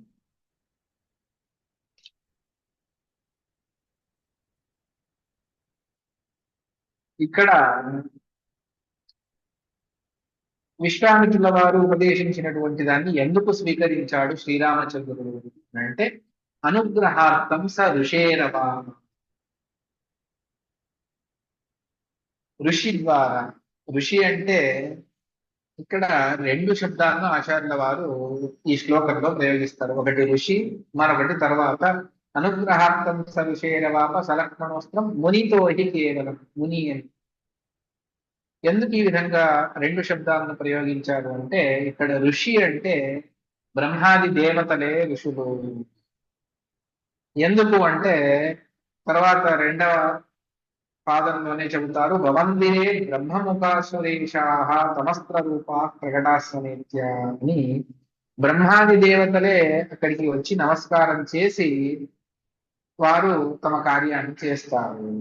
ఇక్కడ విశ్వామిత్రుల వారు ఉపదేశించినటువంటి దాన్ని ఎందుకు స్వీకరించాడు శ్రీరామచంద్రుడు అంటే అనుగ్రహార్థం స ఋషేరవ. ఋషి ద్వారా, ఋషి అంటే ఇక్కడ రెండు శబ్దాలను ఆచార్యుల వారు ఈ శ్లోకంలో ప్రయోగిస్తారు. ఒకటి ఋషి, మరొకటి తర్వాత అనుగ్రహార్థం స ఋషేరవాప సలక్ష్మణోస్త్రం మునితో హి కేవలం. ముని అని ఎందుకు ఈ విధంగా రెండు శబ్దాలను ప్రయోగించారు అంటే ఇక్కడ ఋషి అంటే బ్రహ్మాది దేవతలే ఋషులు. ఎందుకు అంటే తర్వాత రెండవ పాదంలోనే చెబుతారు భవందిరే బ్రహ్మముఖాసురేషాః తమస్త్ర రూపా ప్రకటాస్వనేత్య అని. బ్రహ్మాది దేవతలే అక్కడికి వచ్చి నమస్కారం చేసి వారు తమ కార్యాన్ని చేస్తారు.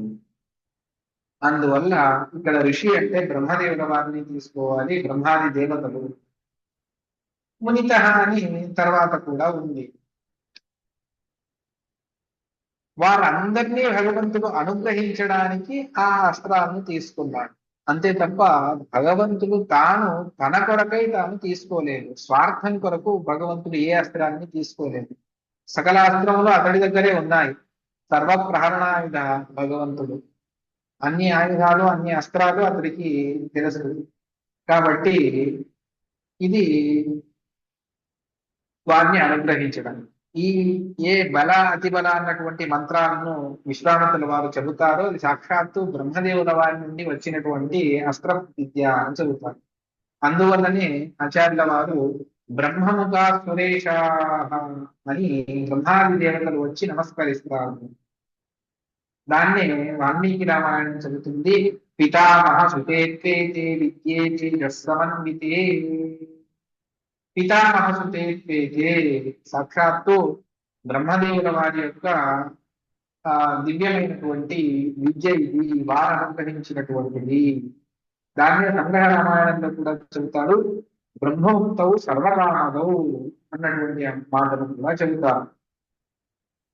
అందువల్ల ఇక్కడ ఋషి అంటే బ్రహ్మదేవుల వారిని తీసుకోవాలి. బ్రహ్మాది దేవతలు మునిత అని తర్వాత కూడా ఉంది. వారందరినీ భగవంతుడు అనుగ్రహించడానికి ఆ అస్త్రాలను తీసుకున్నాడు. అంతే తప్ప భగవంతుడు తాను తన కొరకై తాను తీసుకోలేదు. స్వార్థం కొరకు భగవంతుడు ఏ అస్త్రాన్ని తీసుకోలేదు. సకల అస్త్రములు అతడి దగ్గరే ఉన్నాయి. సర్వ ప్రహరణాయుధ భగవంతుడు. అన్ని ఆయుధాలు అన్ని అస్త్రాలు అతడికి తెలుసు. కాబట్టి ఇది వారిని అనుగ్రహించడం. ఈ ఏ బల అతి బల అన్నటువంటి మంత్రాలను విశ్వామిత్రుల వారు చెబుతారో అది సాక్షాత్తు బ్రహ్మదేవుల వారి నుండి వచ్చినటువంటి అస్త్ర విద్య అని చెబుతారు. అందువల్లనే ఆచార్యుల వారు బ్రహ్మముఖ సురేష అని బ్రహ్మాది దేవతలు వచ్చి నమస్కరిస్తారు. దాన్నే వాల్మీకి రామాయణం చెబుతుంది. పితామహ సుతేత్వేతే విద్యేతే యస్సమన్వితే. పితామహసుతేత్వేతే సాక్షాత్తు బ్రహ్మదేవుల వారి యొక్క దివ్యమైనటువంటి విద్య ఇది, వారు అనుగ్రహించినటువంటిది. దాన్ని సంగ్రహ రామాయణంలో కూడా చెబుతారు. బ్రహ్మోక్తౌ సర్వకామదౌ అన్నటువంటి మాటలు కూడా చెబుతారు.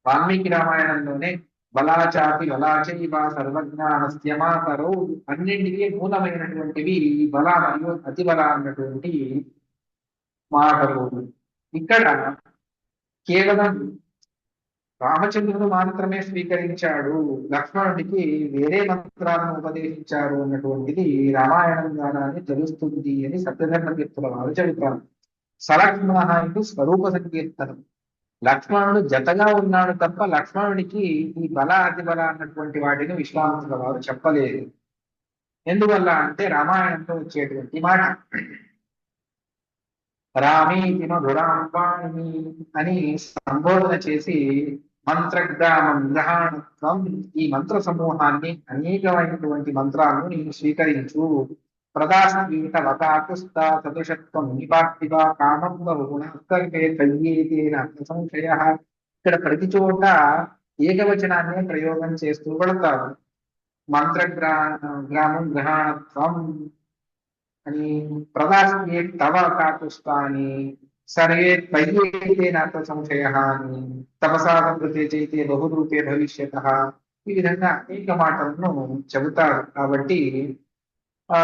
వాల్మీకి రామాయణంలోనే బలాచాపి బలాచైవ సర్వజ్ఞానస్య మాతరౌ అన్నింటికీ మూలమైనటువంటివి ఈ బల మరియు అతిబల అన్నటువంటి మాటలు. ఇక్కడ కేవలం రామచంద్రుడు మాత్రమే స్వీకరించాడు, లక్ష్మణుడికి వేరే మంత్రాలను ఉపదేశించారు అన్నటువంటిది రామాయణం ద్వారానే తెలుస్తుంది అని సత్యధర్మ కీర్తుల వారు చెబుతారు. సలక్ష్మణ ఇది స్వరూప సంకీర్తనం. లక్ష్మణుడు జతగా ఉన్నాడు తప్ప లక్ష్మణుడికి ఈ బల అతిబల అన్నటువంటి వాటిని విశ్వామిత్రుల వారు చెప్పలేదు. ఎందువల్ల అంటే రామాయణంలో వచ్చేటువంటి మాట రామీతి మధురాంబాణి అని సంబోధన చేసి మంత్రగ్రామం గ్రహాణత్వం, ఈ మంత్ర సమూహాన్ని అనేకమైనటువంటి మంత్రాలను నేను స్వీకరించు. ప్రదాస్వీత వకాకుస్తా సదృశత్వం నిపాక్తివా కామం బహుగుణాస్తర్కే కయ్యేతేన సంశయ. ఇక్కడ ప్రతి చోట ఏకవచనాన్ని ప్రయోగం చేస్తూ పడతారు. గ్రామం గ్రహాణత్వం అని, ప్రదాస్యే తవ కాకుస్తాని, సర్వే త్వయ్యేతే నాత్ర సంశయ అని, తపసాగృతే చైతే బహురూపే భవిష్యత. ఈ విధంగా అనేక మాటలను చెబుతారు. కాబట్టి ఆ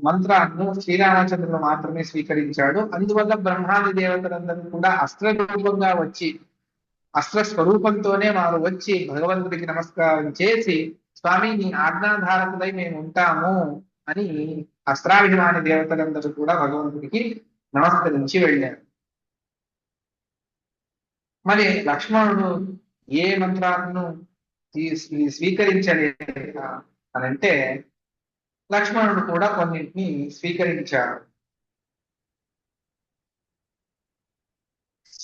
మంత్రాన్ని శ్రీరామచంద్రుడు మాత్రమే స్వీకరించాడు. అందువల్ల బ్రహ్మాది దేవతలందరూ కూడా అస్త్ర రూపంగా వచ్చి, అస్త్ర స్వరూపంతోనే వారు వచ్చి భగవంతుడికి నమస్కారం చేసి, స్వామి నీ ఆజ్ఞాధారకులై మేము ఉంటాము అని అస్త్రాభిమాని దేవతలందరూ కూడా భగవంతుడికి నమస్కరించి వెళ్ళారు. మరి లక్ష్మణుడు ఏ మంత్రాలను స్వీకరించలేదా అనంటే, లక్ష్మణుడు కూడా కొన్నింటిని స్వీకరించాడు.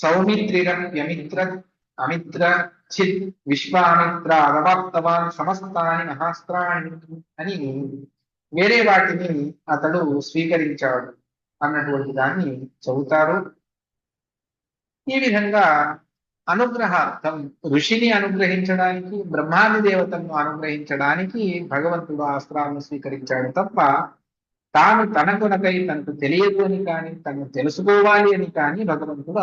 సౌమిత్రిరప్యమిత్ర అమిత్ర చిత్ విశ్వామిత్ర అవవాప్తవాన్ సమస్తాని మహాస్త్రాణి అని వేరే వాటిని అతడు స్వీకరించాడు అన్నటువంటి దాన్ని చెబుతారు. ఈ విధంగా అనుగ్రహార్థం ఋషిని అనుగ్రహించడానికి, బ్రహ్మాది దేవతలను అనుగ్రహించడానికి భగవంతుడు అస్త్రాలను స్వీకరించాడు తప్ప తాను తనకునకై తనకు తెలియదు అని కానీ, తను తెలుసుకోవాలి అని కానీ భగవంతుడు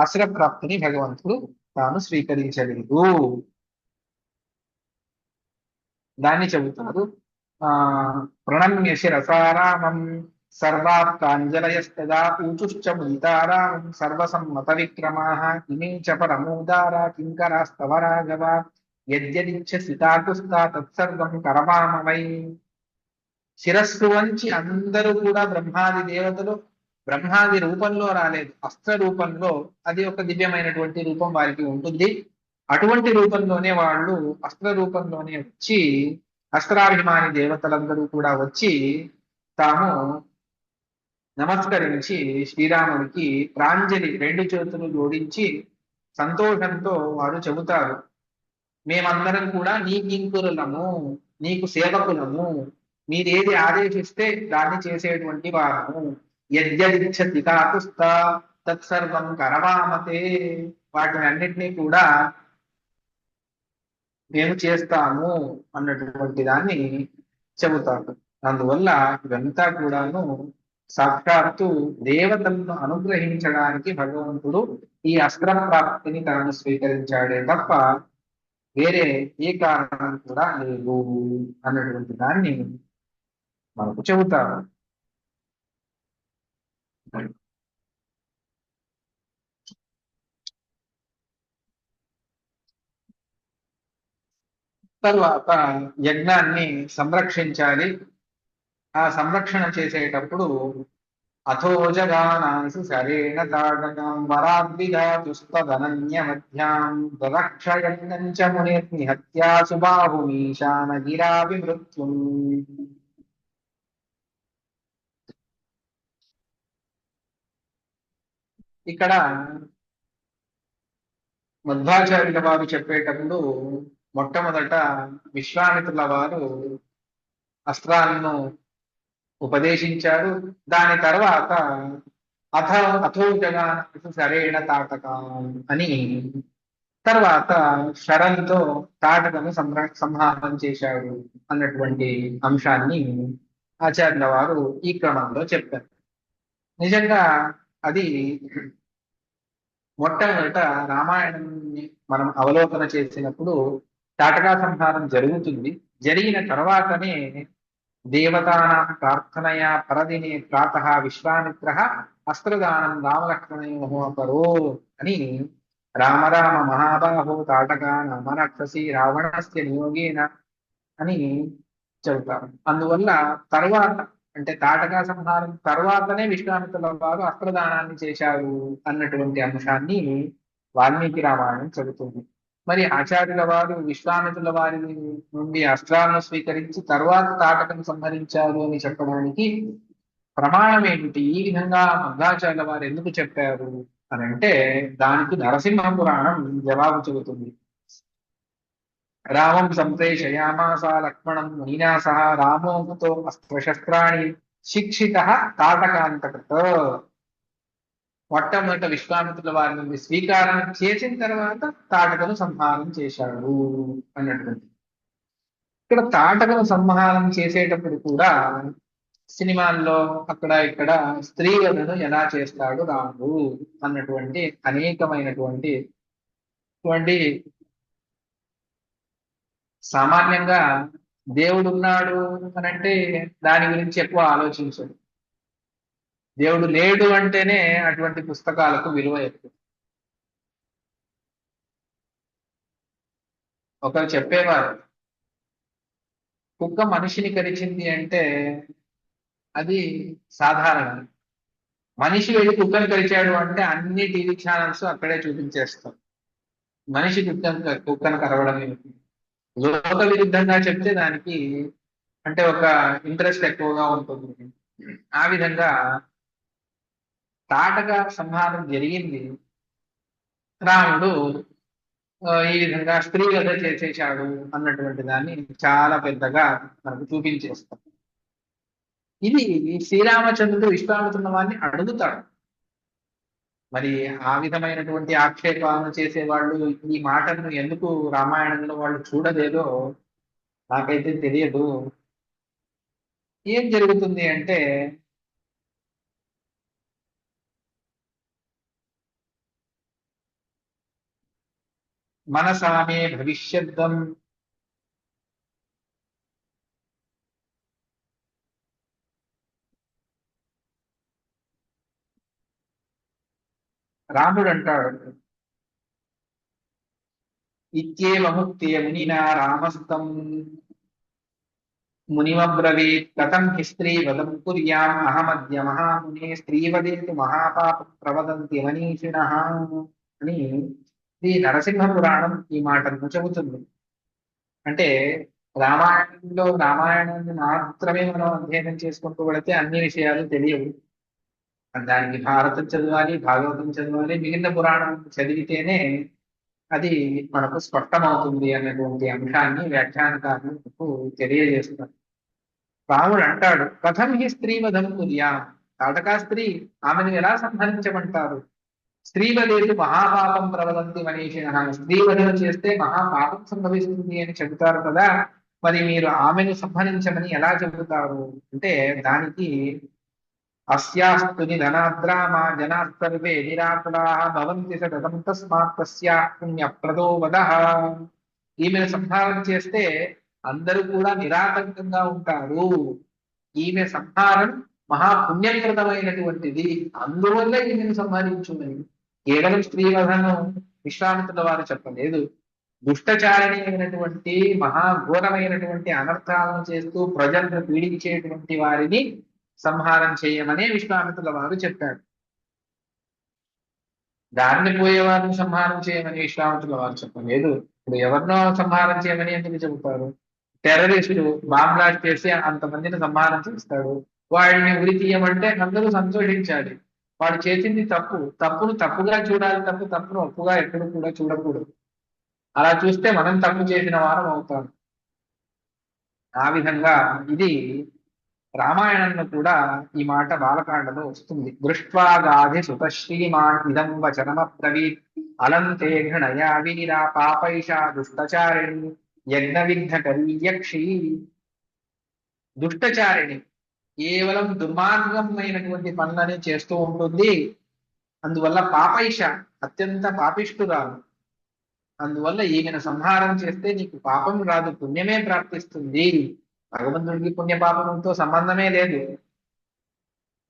అస్త్రప్రాప్తిని భగవంతుడు తాను స్వీకరించలేదు. దాన్ని చెబుతారు. ప్రణమ్య శిరసారామం సర్వాప్తాంజలయస్తదా ఊచుశ్చ ముదితారామం సర్వసమ్మత విక్రమాః ఇమే చ పరమోదారా కింకరాస్తవ రాఘవ యద్యదిచ్ఛసి తాకుస్తా తత్సర్వం కరవామవై. శిరస్సు వంచి అందరూ కూడా బ్రహ్మాది దేవతలు బ్రహ్మాది రూపంలో రాలేదు, అస్త్ర రూపంలో, అది ఒక దివ్యమైనటువంటి రూపం వారికి ఉంటుంది. అటువంటి రూపంలోనే వాళ్ళు అస్త్ర రూపంలోనే వచ్చి, అస్త్రాభిమాని దేవతలందరూ కూడా వచ్చి తాము నమస్కరించి శ్రీరాముడికి ప్రాంజలి రెండు చేతులు జోడించి సంతోషంతో వారు చెబుతారు, మేమందరం కూడా నీ కింకురులము, నీకు సేవకులము, మీరేది ఆదేశిస్తే దాన్ని చేసేటువంటి వారము. యద్యదిచ్ఛతి తాకుస్తా తత్సర్వం కరవామతే, వాటిని అన్నిటినీ కూడా మేము చేస్తాము అన్నటువంటి దాన్ని చెబుతారు. అందువల్ల ఇదంతా కూడాను సాక్షాత్తు దేవతలను అనుగ్రహించడానికి భగవంతుడు ఈ అస్త్ర ప్రాప్తిని తాను స్వీకరించాడే తప్ప వేరే ఏ కారణం కూడా లేదు అన్నటువంటి దాన్ని మనకు చెబుతారు. తరువాత యజ్ఞాన్ని సంరక్షించాలి. ఆ సంరక్షణ చేసేటప్పుడు అథోజగానాంసి సరేణ తాడకం వరాద్విజాతుస్తదనన్య మధ్యాం దదక్షయజ్ఞం చ మునిర్నిహత్యాసు బాహుమీశాన గిరాభిమృత్యుం. ఇక్కడ మధ్వాచార్యుల వారు చెప్పేటప్పుడు మొట్టమొదట విశ్వామిత్రుల వారు అస్త్రాలను ఉపదేశించారు. దాని తర్వాత అథోజగా సరేణ తాటకం అని తర్వాత శరంతో తాటకను సంహారం చేశాడు అన్నటువంటి అంశాన్ని ఆచార్యుల వారు ఈ క్రమంలో చెప్పారు. నిజంగా అది మొట్టమొదట రామాయణాన్ని మనం అవలోకన చేసినప్పుడు తాటకా సంహారం జరుగుతుంది. జరిగిన తర్వాతనే దేవతానాం ప్రార్థనయా పరదినే ప్రాతః విశ్వామిత్ర అస్త్రదానం రామలక్ష్మణయోః అకరో అని రామ రామ మహాబాహో తాటకా నామరాక్షసి రావణస్య నియోగేన అని చెబుతారు. అందువల్ల తర్వాత అంటే తాటకా సంహారం తర్వాతనే విశ్వామిత్రుల వారు అస్త్రదానాన్ని చేశారు అన్నటువంటి అంశాన్ని వాల్మీకి రామాయణం చెబుతుంది. మరి ఆచార్యుల వారు విశ్వామిత్రుల వారి నుండి అస్త్రాలను స్వీకరించి తర్వాత తాటకను సంహరించారు అని చెప్పడానికి ప్రమాణం ఏమిటి? ఈ విధంగా మధ్వాచార్యుల వారు ఎందుకు చెప్పారు అని అంటే దానికి నరసింహ పురాణం జవాబు చెబుతుంది. రామం సంప్రేషయామాస లక్ష్మణం మునినా సహ రామోతో అస్త్రశస్త్రాన్ని శిక్షిత తాటకాంతకృత. మొట్టమొదట విశ్వామిత్రుల వారి నుండి స్వీకారం చేసిన తర్వాత తాటకను సంహారం చేశాడు అన్నటువంటి. ఇక్కడ తాటకను సంహారం చేసేటప్పుడు కూడా సినిమాల్లో అక్కడ ఇక్కడ స్త్రీలను ఎలా చేస్తాడు రాముడు అన్నటువంటి అనేకమైనటువంటి సామాన్యంగా దేవుడు ఉన్నాడు అని అంటే దాని గురించి ఎక్కువ ఆలోచించడు. దేవుడు లేడు అంటేనే అటువంటి పుస్తకాలకు విలువ ఎక్కువ. ఒకరు చెప్పేవారు, కుక్క మనిషిని కరిచింది అంటే అది సాధారణం. మనిషి వెళ్ళి కుక్కను కరిచాడు అంటే అన్ని టీవీ ఛానల్స్ అక్కడే చూపించేస్తాం. మనిషి కుక్కను కరవడం ఏమిటి? లోక విరుద్ధంగా చెప్తే దానికి అంటే ఒక ఇంట్రెస్ట్ ఎక్కువగా ఉంటుంది. ఆ విధంగా తాటక సంహారం జరిగింది. రాముడు ఈ విధంగా స్త్రీ వధ చేసేశాడు అన్నటువంటి దాన్ని చాలా పెద్దగా మనకు చూపించేస్తాం. ఇది శ్రీరామచంద్రుడు విశ్వామిత్రుల వారిని అడుగుతాడు. మరి ఆ విధమైనటువంటి ఆక్షేపాలను చేసేవాళ్ళు ఈ మాటలను ఎందుకు రామాయణంలో వాళ్ళు చూడలేదో నాకైతే తెలియదు. ఏం జరుగుతుంది అంటే మనసామే భవిష్యద్దం రాముడు అంటాడు, ఇత్యేవముక్తే మునినా రామస్తం మునిమబ్రవీత్ కథం హి స్త్రీ వదం కుర్యాం అహమద్య మహామునే స్త్రీవదేతు మహాపాప ప్రవదంతి మనీషిణః అని శ్రీ నరసింహ పురాణం ఈ మాటను చెబుతుంది. అంటే రామాయణాన్ని మాత్రమే మనం అధ్యయనం చేసుకుంటూ వెళితే అన్ని విషయాలు తెలియవు. దానికి భారతం చదవాలి, భాగవతం చదవాలి, మిగిలిన పురాణం చదివితేనే అది మనకు స్పష్టమవుతుంది అన్నటువంటి అంశాన్ని వ్యాఖ్యానకారులకు తెలియజేస్తారు. రాముడు అంటాడు, కథం హి స్త్రీ వధం కుర్యా, తాటకా స్త్రీ ఆమెను ఎలా సంహరించమంటారు? స్త్రీ వధేది మహాపాపం ప్రవదంతి మనీషిణ, స్త్రీ వధన చేస్తే మహాపాపం సంభవిస్తుంది అని చెబుతారు కదా, మరి మీరు ఆమెను సంహరించమని ఎలా చెబుతారు అంటే దానికి అస్యాస్తు నిధనాద్రామా జనాస్తర్వే నిరాకులాః భవంతి సతతం తస్మాత్ తస్యాః పుణ్యప్రదో వదః. ఈమెను సంహారం చేస్తే అందరూ కూడా నిరాటంకంగా ఉంటారు. ఈమె సంహారం మహాపుణ్యప్రదమైనటువంటిది, అందువల్ల ఈమెను సంహరించున్నది. కేవలం స్త్రీవధను విశ్వామిత్రుల వారు చెప్పలేదు. దుష్టచారిణి అయినటువంటి మహాఘోరమైనటువంటి అనర్థాలను చేస్తూ ప్రజలను పీడించేటువంటి వారిని సంహారం చేయమనే విశ్వామిత్రుల వారు చెప్పాడు. దారిని పోయే వారిని సంహారం చేయమని విశ్వామిత్రుల వారు చెప్పలేదు. ఇప్పుడు ఎవరినో సంహారం చేయమని ఎందుకు చెబుతారు? టెర్రరిస్టు బాంబ్ బ్లాస్ట్ చేసి అంతమందిని సంహారం చేస్తాడు. వాడిని ఉరి తీయమంటే అందరూ సంతోషించాలి. వాడు చేసింది తప్పు, తప్పును తప్పుగా చూడాలి తప్ప తప్పును ఒప్పుగా ఎప్పుడు కూడా చూడకూడదు. అలా చూస్తే మనం తప్పు చేసిన వారం అవుతాం. ఆ విధంగా ఇది రామాయణంలో కూడా ఈ మాట బాలకాండలో వస్తుంది. దృష్ట్వా గాధి సుత శ్రీమాన్ ఇదం వచనమబ్రవీత్ అలంతే ఘృణయా వీరా పాపైషా దుష్టచారిణి యజ్ఞ విఘ్నకరీ యక్షి. దుష్టచారిణి కేవలం దుర్మార్గమైనటువంటి పనులని చేస్తూ ఉంటుంది. అందువల్ల పాపైష, అత్యంత పాపిష్టురాలు. అందువల్ల ఈమెను సంహారం చేస్తే నీకు పాపం రాదు, పుణ్యమే ప్రాప్తిస్తుంది. భగవంతుడికి పుణ్య పాపంతో సంబంధమే లేదు.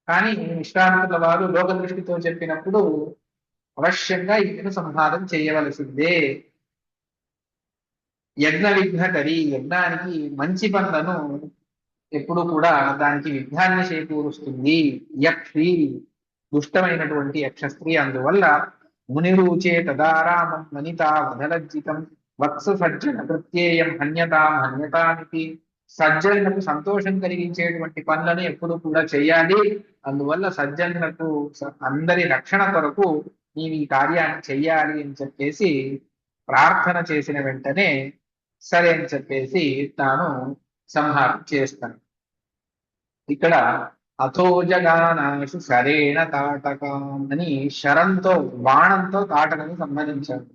కానీ విశ్వామిత్రుల వారు లోక దృష్టితో చెప్పినప్పుడు అవశ్యంగా ఈమెను సంహారం చేయవలసిందే. యజ్ఞ విఘ్నకరి, యజ్ఞానికి మంచి పనులను ఎప్పుడు కూడా దానికి విఘ్నాన్ని చేకూరుస్తుంది. యక్షి, దుష్టమైనటువంటి యక్షస్త్రీ. అందువల్ల మునిరుచే తదారామం వనితా వదలజ్జితం వత్స సజ్జన ప్రత్యేయం హన్యతాం హన్యతామితి. సజ్జనులకు సంతోషం కలిగించేటువంటి పనులను ఎప్పుడు కూడా చేయాలి. అందువల్ల సజ్జనులకు అందరి రక్షణ కొరకు నీవు ఈ కార్యాన్ని చెయ్యాలి అని చెప్పేసి ప్రార్థన చేసిన వెంటనే సరే అని చెప్పేసి తాను సంహారం చేస్తాను. ఇక్కడ అథోజగానాశు శరేణ తాటకం అని శరంతో, బాణంతో తాటకను సంహరించాడు.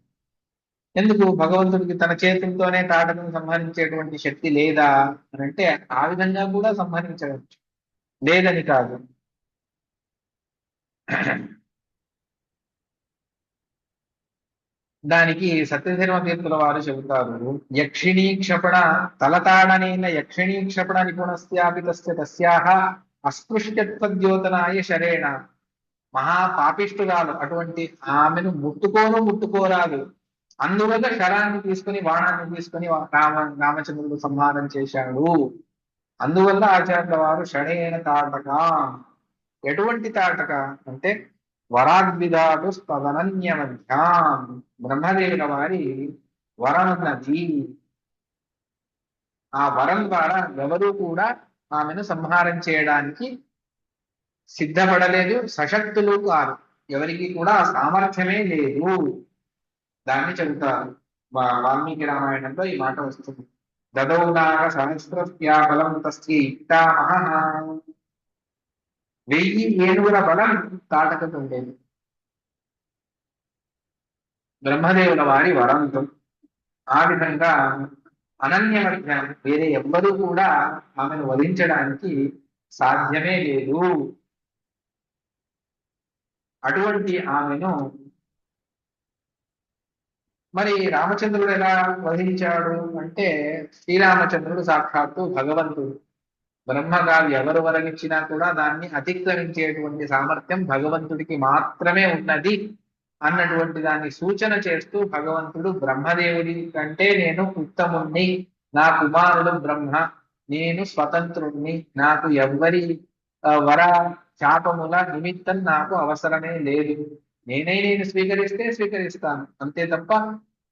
ఎందుకు? భగవంతుడికి తన చేతులతోనే తాటకను సంహరించేటువంటి శక్తి లేదా అని అంటే ఆ విధంగా కూడా సంహరించవచ్చు, లేదని కాదు. దానికి సత్యధర్మ తీర్థుల వారు చెబుతారు, యక్షిణీ క్షపణ తలతాడనైన యక్షిణీ క్షపణ నిపుణస్యాపి తస్యాహ అస్పృశ్యత్వద్యోతనాయ శరేణ. మహాపాపిష్టురాలు, అటువంటి ఆమెను ముట్టుకోరాదు. అందువల్ల శరాన్ని తీసుకుని, బాణాన్ని తీసుకుని రామచంద్రుడు సంహారం చేశాడు. అందువల్ల ఆచార్యుల వారు షడేన తాటక. ఎటువంటి తాటక అంటే వరాద్విధాటు స్పదనన్యమధ్యాం, బ్రహ్మదేవుల వారి వరమున్నది. ఆ వరం ద్వారా ఎవరూ కూడా ఆమెను సంహారం చేయడానికి సిద్ధపడలేదు, సశక్తులు కాదు, ఎవరికి కూడా సామర్థ్యమే లేదు. దాన్ని చెబుతారు. వాల్మీకి రామాయణంలో ఈ మాట వస్తుంది. దదౌనాగ సహస్రస్యా బలం తస్యై పితామహః. 1000 ఏనుగుల బలం తాటకకు ఉండేది, బ్రహ్మదేవుల వారి వరంతో. ఆ విధంగా అనన్యమధ్యం, వేరే ఎవ్వరూ కూడా ఆమెను వధించడానికి సాధ్యమే లేదు. అటువంటి ఆమెను మరి రామచంద్రుడు ఎలా వధించాడు అంటే, శ్రీరామచంద్రుడు సాక్షాత్తు భగవంతుడు. బ్రహ్మగారు ఎవరు వరమిచ్చినా కూడా దాన్ని అతిక్రమించేటువంటి సామర్థ్యం భగవంతుడికి మాత్రమే ఉన్నది అన్నటువంటి దాన్ని సూచన చేస్తూ భగవంతుడు బ్రహ్మదేవుడి కంటే నేను ఉత్తముణ్ణి, నా కుమారుడు బ్రహ్మ, నేను స్వతంత్రుణ్ణి, నాకు ఎవ్వరి వర శాపముల నిమిత్తం నాకు అవసరమే లేదు. నేను స్వీకరిస్తే స్వీకరిస్తాను, అంతే తప్ప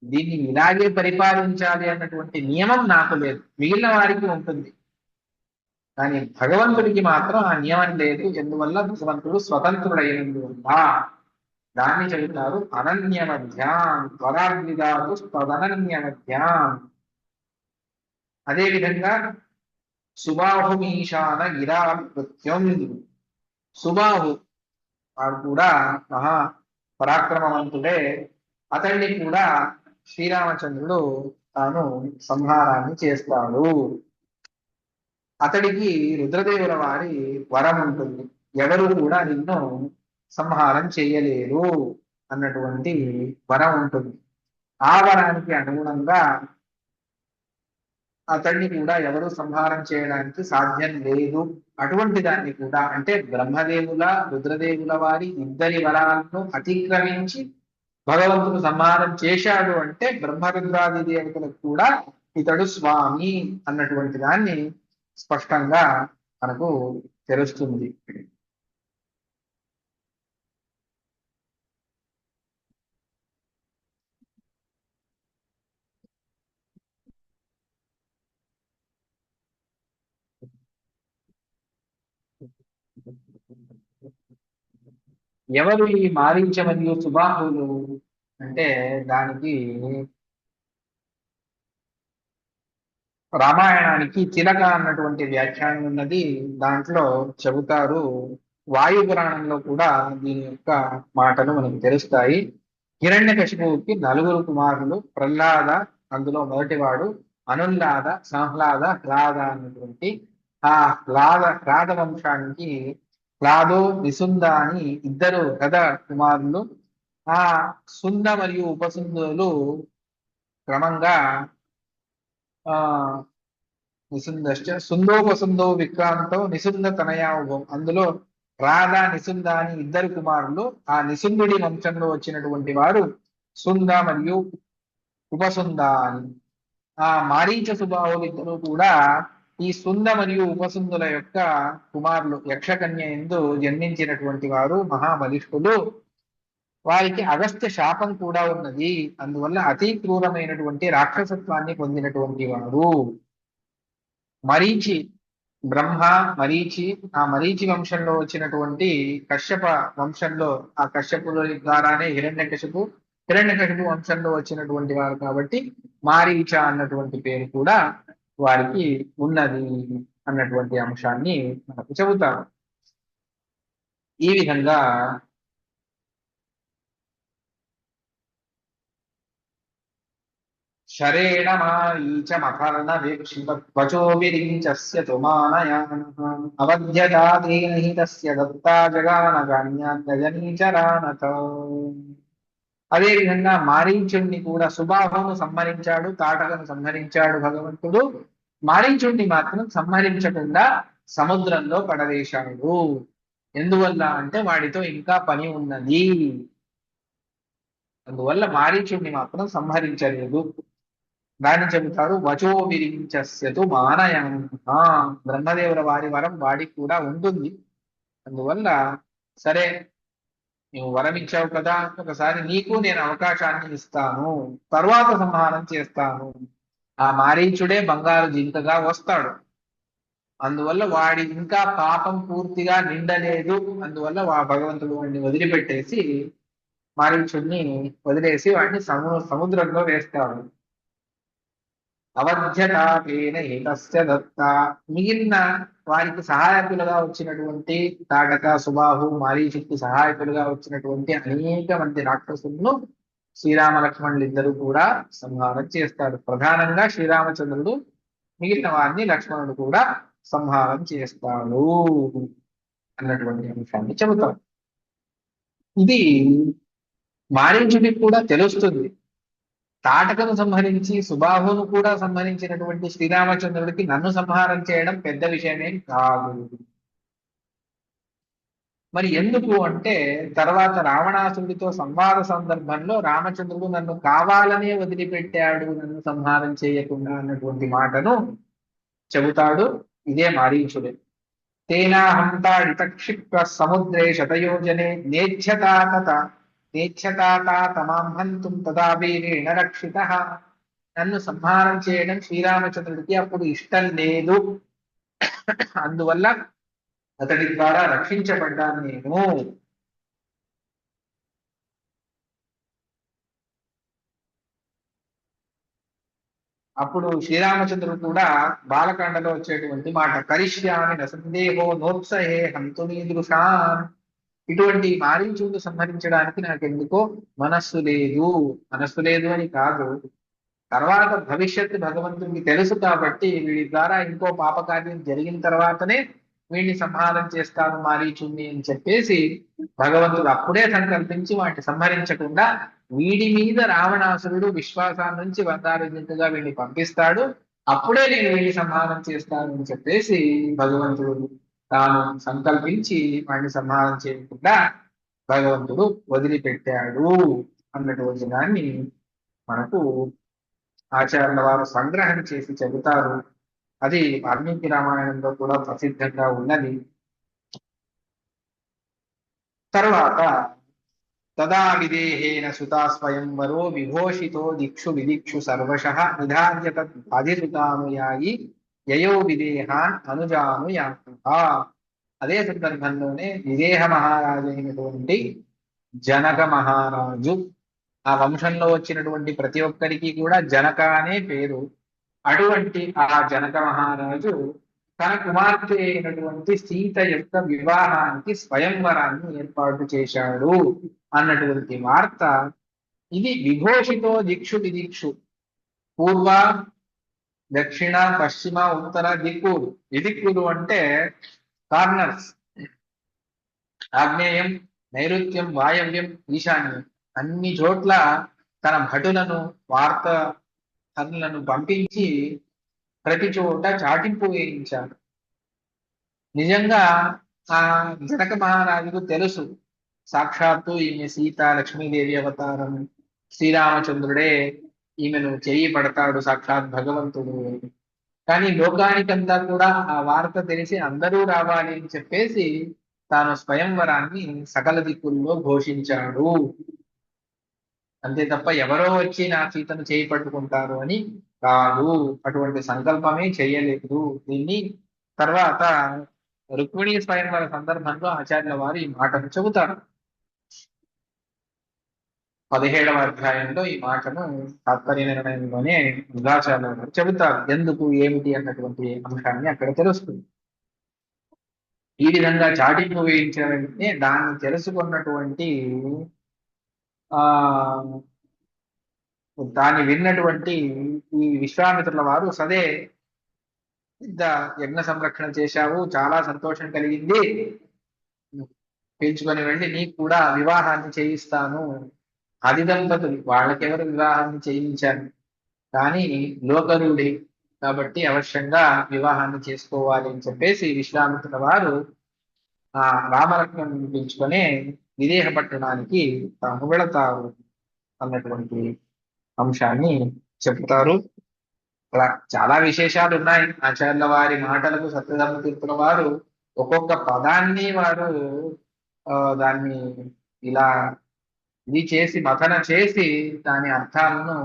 దీన్ని ఇలాగే పరిపాలించాలి అన్నటువంటి నియమం నాకు లేదు. మిగిలిన వారికి ఉంటుంది, కానీ భగవంతుడికి మాత్రం ఆ నియమం లేదు. ఎందువల్ల? భగవంతుడు స్వతంత్రుడైనందువల్ల. దాన్ని చెబుతారు అనన్యమధ్యాం, త్వరాగ్నిదాతు తదనన్యమధ్యాం. అదేవిధంగా సుబాహుమీశాన గిరాకృత్యం. సుబాహు వాడు కూడా మహా పరాక్రమవంతుడే. అతన్ని కూడా శ్రీరామచంద్రుడు తాను సంహారాన్ని చేస్తాడు. అతడికి రుద్రదేవుల వారి వరం ఉంటుంది, ఎవరు కూడా నిన్ను సంహారం చేయలేరు అన్నటువంటి వరం ఉంటుంది. ఆ వరానికి అనుగుణంగా అతన్ని కూడా ఎవరు సంహారం చేయడానికి సాధ్యం లేదు. అటువంటి దాన్ని కూడా అంటే బ్రహ్మదేవుల రుద్రదేవుల వారి ఇద్దరి వరాలను అతిక్రమించి భగవంతుడు సంహారం చేశాడు అంటే బ్రహ్మరుద్రాది దేవతలకు కూడా ఇతడు స్వామి అన్నటువంటి దాన్ని స్పష్టంగా మనకు తెలుస్తుంది. ఎవరు ఈ మారీచ మరియు సుబాహులు అంటే, దానికి రామాయణానికి తిలక అన్నటువంటి వ్యాఖ్యానం ఉన్నది. దాంట్లో చెబుతారు, వాయు పురాణంలో కూడా దీని యొక్క మాటలు మనకు తెలుస్తాయి. హిరణ్యకశిపువుకి 4 కుమారులు, ప్రహ్లాద అందులో మొదటివాడు, అనుల్లాద, సంహ్లాద, హ్లాద అన్నటువంటి ఆ హ్లాద వంశానికి క్లాదో నిసుంద అని ఇద్దరు కథ కుమారులు. ఆ సుంద మరియు ఉపసుందులు క్రమంగా ఆ నిసుందశ్చ సుందోపసుందో విక్రాంతో నిసుంద తనయావుభం. అందులో రాధ నిసుంద అని ఇద్దరు కుమారులు. ఆ నిసుందుడి వంశంలో వచ్చినటువంటి వారు సుంద మరియు ఉపసుంద అని. ఆ మారీచ సుబాహులు ఇద్దరు కూడా ఈ సుంద మరియు ఉపసుందుల యొక్క కుమారులు. యక్షకన్య ఎందు జన్మించినటువంటి వారు మహాబలిష్ఠులు. వారికి అగస్త్య శాపం కూడా ఉన్నది. అందువల్ల అతి క్రూరమైనటువంటి రాక్షసత్వాన్ని పొందినటువంటి వారు. మరీచి బ్రహ్మ మరీచి, ఆ మరీచి వంశంలో వచ్చినటువంటి కశ్యప వంశంలో, ఆ కశ్యపుల ద్వారానే హిరణ్యకశిపు వంశంలో వచ్చినటువంటి వారు కాబట్టి మారీచ అన్నటువంటి పేరు కూడా వారికి ఉన్నది అన్నటువంటి అంశాన్ని మనకు చెబుతారు. ఈ విధంగా శరేణ మారీచమకర్ణ వీక్షిపత్వచో విరించస్య తుమానయానః అవధ్యజాతేన హి తస్య దత్తా జగానగాన్యాన్యజనీచరానత. అదే విధంగా మారీచుణ్ణి కూడా సుబాహును సంహరించాడు, తాటకను సంహరించాడు భగవంతుడు. మారీచుణ్ణి మాత్రం సంహరించకుండా సముద్రంలో పడవేశాడు. ఎందువల్ల అంటే వాడితో ఇంకా పని ఉన్నది. అందువల్ల మారీచుణ్ణి మాత్రం సంహరించలేదు. దాన్ని చెబుతారు వచో విరించస్యతు మానయాన. బ్రహ్మదేవుల వారి వరం వాడికి కూడా ఉంటుంది. అందువల్ల సరే, నువ్వు వరం ఇచ్చావు కదా, ఒకసారి నీకు నేను అవకాశాన్ని ఇస్తాను, తర్వాత సంహారం చేస్తాను. ఆ మారీచుడే బంగారు జింకగా వస్తాడు. అందువల్ల వాడి ఇంకా పాపం పూర్తిగా నిండలేదు. అందువల్ల భగవంతుడు వాడిని వదిలిపెట్టేసి, మారీచుడిని వదిలేసి వాడిని సముద్రంలో వేస్తాడు. అవధ్యతాపేన ఏకస్య దత్త. మిగిలిన వారికి సహాయకులుగా వచ్చినటువంటి తాటక, సుబాహు, మారీచుకి సహాయకులుగా వచ్చినటువంటి అనేక మంది రాక్షసులను శ్రీరామ లక్ష్మణులు ఇద్దరు కూడా సంహారం చేస్తారు. ప్రధానంగా శ్రీరామచంద్రుడు, మిగిలిన వారిని లక్ష్మణుడు కూడా సంహారం చేస్తాడు అన్నటువంటి అంశాన్ని చెబుతాం. ఇది మారీచుడికి కూడా తెలుస్తుంది. తాటకను సంహరించి సుబాహును కూడా సంహరించినటువంటి శ్రీరామచంద్రుడికి నన్ను సంహారం చేయడం పెద్ద విషయమేం కాదు. మరి ఎందుకు అంటే, తర్వాత రావణాసుడితో సంవాద సందర్భంలో రామచంద్రుడు నన్ను కావాలనే వదిలిపెట్టాడు, నన్ను సంహారం చేయకుండా అన్నటువంటి మాటను చెబుతాడు. ఇదే మారీచుడే. తేనాహంతాడితక్షిప్ర సముద్రే శతయోజనే నేచ్ఛతాత తమాం హంతుం తదా వీరేణ రక్షిత. నన్ను సంహారం చేయడం శ్రీరామచంద్రుడికి అప్పుడు ఇష్టం లేదు. అందువల్ల అతడి ద్వారా రక్షించబడ్డాను నేను. అప్పుడు శ్రీరామచంద్రుడు కూడా బాలకాండలో వచ్చేటువంటి మాట, కరిష్యామి నసందేహో నోత్సహే హంతుమీదృశాన్. ఇటువంటి మారీచుడిని సంహరించడానికి నాకు ఎందుకో మనస్సు లేదు. మనస్సు లేదు అని కాదు, తర్వాత భవిష్యత్తు భగవంతుడికి తెలుసు కాబట్టి వీడి ద్వారా ఇంకో పాపకార్యం జరిగిన తర్వాతనే వీడిని సంహారం చేస్తాను మారీచుణ్ణి అని చెప్పేసి భగవంతుడు అప్పుడే సంకల్పించి వాటిని సంహరించకుండా వీడి మీద రావణాసురుడు విశ్వాసాన్ని నుంచి బంగారుగా వీడిని పంపిస్తాడు. అప్పుడే నేను వీడిని సంహారం చేస్తాను అని చెప్పేసి భగవంతుడు తాను సంకల్పించి వాడిని సంహారం చేయకుండా భగవంతుడు వదిలిపెట్టాడు అన్నటువంటి దాన్ని మనకు ఆచార్యుల వారు సంగ్రహణ చేసి చెబుతారు. అది వాల్మీకి రామాయణంలో కూడా ప్రసిద్ధంగా ఉన్నది. తర్వాత తదా విదేహేన సుతా స్వయంవరో విభోషితో దిక్షు విదిక్షు సర్వశః నిధార్య తద్ధిసుతానుయాయి యయో విదేహాన్ అనుజానుయాతః. అదే సందర్భంలోనే విదేహ మహారాజు అయినటువంటి జనక మహారాజు, ఆ వంశంలో వచ్చినటువంటి ప్రతి ఒక్కరికి కూడా జనక అనే పేరు. అటువంటి ఆ జనక మహారాజు తన కుమార్తె అయినటువంటి సీత యొక్క వివాహానికి స్వయంవరాన్ని ఏర్పాటు చేశాడు అన్నటువంటి వార్త. ఇది విఘోషితో దిక్షు విదిక్షు, పూర్వ దక్షిణ పశ్చిమ ఉత్తర దిక్కులు. విదిక్కులు అంటే కార్నర్స్. ఆగ్నేయం, నైరుత్యం, వాయవ్యం, ఈశాన్యం అన్ని చోట్ల తన భటులను వార్తలను పంపించి ప్రతి చోట చాటింపు వేయించాడు. నిజంగా ఆ జనక మహారాజుకు తెలుసు సాక్షాత్తు ఈమె సీత లక్ష్మీదేవి అవతారం, శ్రీరామచంద్రుడే ఈమెను చేయి పడతాడు సాక్షాత్ భగవంతుడు. కానీ లోకానికంతా కూడా ఆ వార్త తెలిసి అందరూ రావాలి అని చెప్పేసి తాను స్వయంవరాన్ని సకల దిక్కుల్లో ఘోషించాడు. అంతే తప్ప ఎవరో వచ్చి నా సీతను చేయి పట్టుకుంటారు అని కాదు, అటువంటి సంకల్పమే చేయలేదు. దీన్ని తర్వాత రుక్మిణీ స్వయంవర సందర్భంలో ఆచార్యుల వారు ఈ మాటను చెబుతారు. 17వ అధ్యాయంలో ఈ మాటను తాత్పర్య నిర్ణయంలోనే మృగాచార్యుల వారు చెబుతారు. ఎందుకు ఏమిటి అన్నటువంటి అంశాన్ని అక్కడ తెలుస్తుంది. ఈ విధంగా చాటింపు వేయించిన వెంటనే దాన్ని తెలుసుకున్నటువంటి ఆ దాన్ని విన్నటువంటి ఈ విశ్వామిత్రుల వారు సదే ఇంత యజ్ఞ సంరక్షణ చేశావు, చాలా సంతోషం కలిగింది, పీల్చుకొని వెళ్ళి నీకు కూడా వివాహాన్ని చేయిస్తాను. ఆది దంపతులు వాళ్ళకెవరు వివాహాన్ని చేయించాను, కానీ లోకరుడి కాబట్టి అవశ్యంగా వివాహాన్ని చేసుకోవాలి అని చెప్పేసి విశ్వామిత్రుల వారు ఆ రామలక్ష్మణుని పిలుచుకొని విదేహ పట్టణానికి తాము వెళతారు అన్నటువంటి అంశాన్ని చెప్తారు. అలా చాలా విశేషాలు ఉన్నాయి. ఆచార్యుల వారి మాటలకు సత్యధర్మ తీర్థుల వారు ఒక్కొక్క పదాన్ని వారు దాన్ని ఇలా ఇది చేసి మథన చేసి దాని అర్థాలను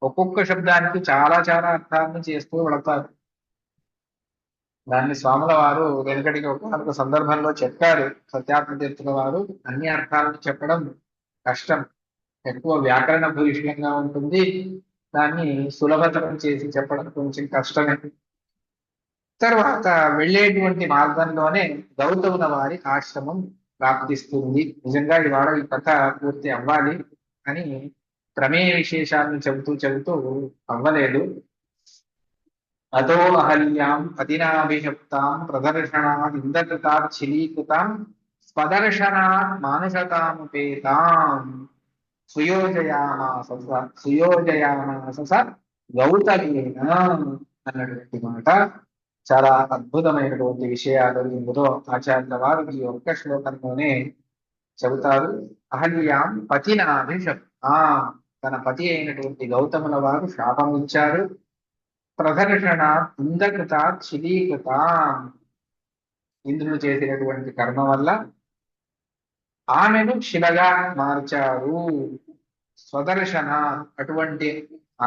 ఒక్కొక్క శబ్దానికి చాలా చాలా అర్థాలను చేస్తూ వెళతారు. దాన్ని స్వాముల వారు వెనుకటికి ఒక సందర్భంలో చెప్పారు. సత్యాత్మ తీర్థుల వారు అన్ని అర్థాలను చెప్పడం కష్టం, ఎక్కువ వ్యాకరణ భూయిష్టంగా ఉంటుంది, దాన్ని సులభతరం చేసి చెప్పడం కొంచెం కష్టమే. తర్వాత వెళ్ళేటువంటి మార్గంలోనే గౌతముల వారి ఆశ్రమం ప్రాప్తిస్తుంది. నిజంగా ఇవాళ ఈ కథ పూర్తి అవ్వాలి అని ప్రమేయ విశేషాలను చెబుతూ అవ్వలేదు. అతో అహల్యాం పతినాభిషప్తాం ప్రదర్శనాత్ ఇంద్రకృతాత్ శిలీకృతాం స్వదర్శనాత్ మానుషతాముపేతాం సుయోజయామాస గౌతమేన అన్నటువంటి మాట. చాలా అద్భుతమైనటువంటి విషయాలు ఇందులో ఆచార్యుల వారు ఈ ఒక్క శ్లోకంలోనే చెబుతారు. అహల్యాం పతినాభిషప్తాం, తన పతి అయినటువంటి గౌతముల వారు శాపం ఇచ్చారు. ప్రదర్శన ఇంద్రకృత శిలీకృత, ఇంద్రుడు చేసినటువంటి కర్మ వల్ల ఆమెను శిలగా మార్చారు. స్వదర్శన, అటువంటి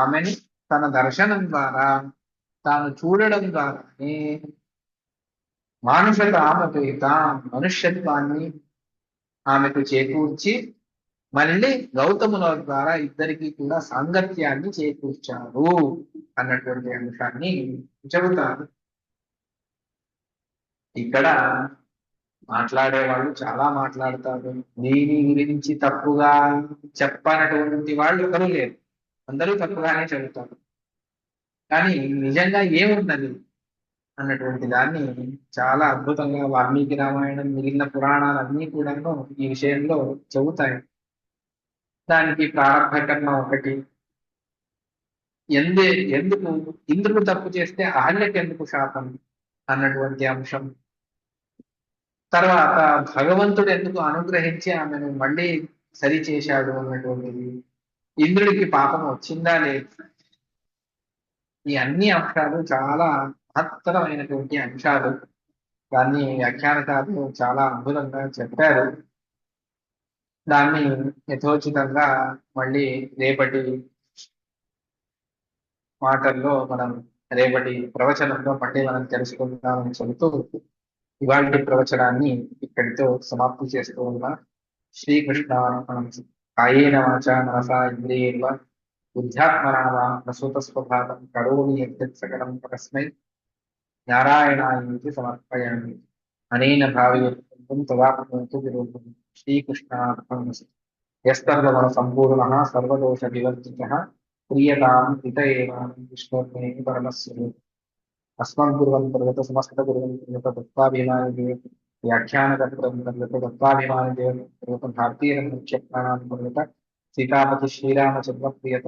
ఆమెను తన దర్శనం ద్వారా తాను చూడడం ద్వారానే మానుషతామపేత, మనుష్యత్వాన్ని ఆమెకు చేకూర్చి మళ్ళీ గౌతముల ద్వారా ఇద్దరికి కూడా సాంగత్యాన్ని చేకూర్చారు అన్నటువంటి అంశాన్ని చెబుతారు. ఇక్కడ మాట్లాడే వాళ్ళు చాలా మాట్లాడతారు. దీని గురించి తప్పుగా చెప్పనటువంటి వాళ్ళు ఎవరు లేరు, అందరూ తప్పుగానే చెబుతారు. కానీ నిజంగా ఏమున్నది అన్నటువంటి దాన్ని చాలా అద్భుతంగా వాల్మీకి రామాయణం మిగిలిన పురాణాలన్నీ కూడాను ఈ విషయంలో చెబుతాయి. దానికి ప్రారంభ కర్మ ఒకటి, ఎందుకు ఇంద్రుడు తప్పు చేస్తే అహల్యకి ఎందుకు శాపం అన్నటువంటి అంశం, తర్వాత భగవంతుడు ఎందుకు అనుగ్రహించి ఆమెను మళ్ళీ సరి చేశాడు అన్నటువంటిది, ఇంద్రుడికి పాపం వచ్చిందా లేదు, ఈ అన్ని అంశాలు చాలా మహత్తరమైనటువంటి అంశాలు. దాన్ని వ్యాఖ్యానకారులు చాలా అద్భుతంగా చెప్పారు. దాన్ని యథోచితంగా మళ్ళీ రేపటి మాటల్లో రేపటి ప్రవచనంలో మళ్ళీ మనం తెలుసుకుందామని చెబుతూ ఇవాళ ప్రవచనాన్ని ఇక్కడితో సమాప్తి చేస్తూ ఉన్నా. శ్రీకృష్ణార్పణం. కాయేన వాచా మనసా ఇంద్రియైర్వ బుద్ధ్యాత్మనా వా ప్రసూత స్వభావం కరోమి యద్యత్ సకలం పరస్మై నారాయణాయేతి సమర్పయామి. అనేన భావయేత్తం తదాప్నోతు విరోధం. శ్రీకృష్ణార్పణమస్తు. యస్తర్వమన సంపూర్ణః సర్వదోష వివర్జితః ప్రియతాం పిత ఏవ విష్ణోర్మే పరమస్య. అస్మద్గురువన్ పర్వత సమస్త గురువన్ దత్తాభిమాని व्याख्यानकर्तृत्वाभिमानि देवता भारतीय मुख्य प्राणानुमोदक सीतापति श्रीरामचंद्र प्रियतम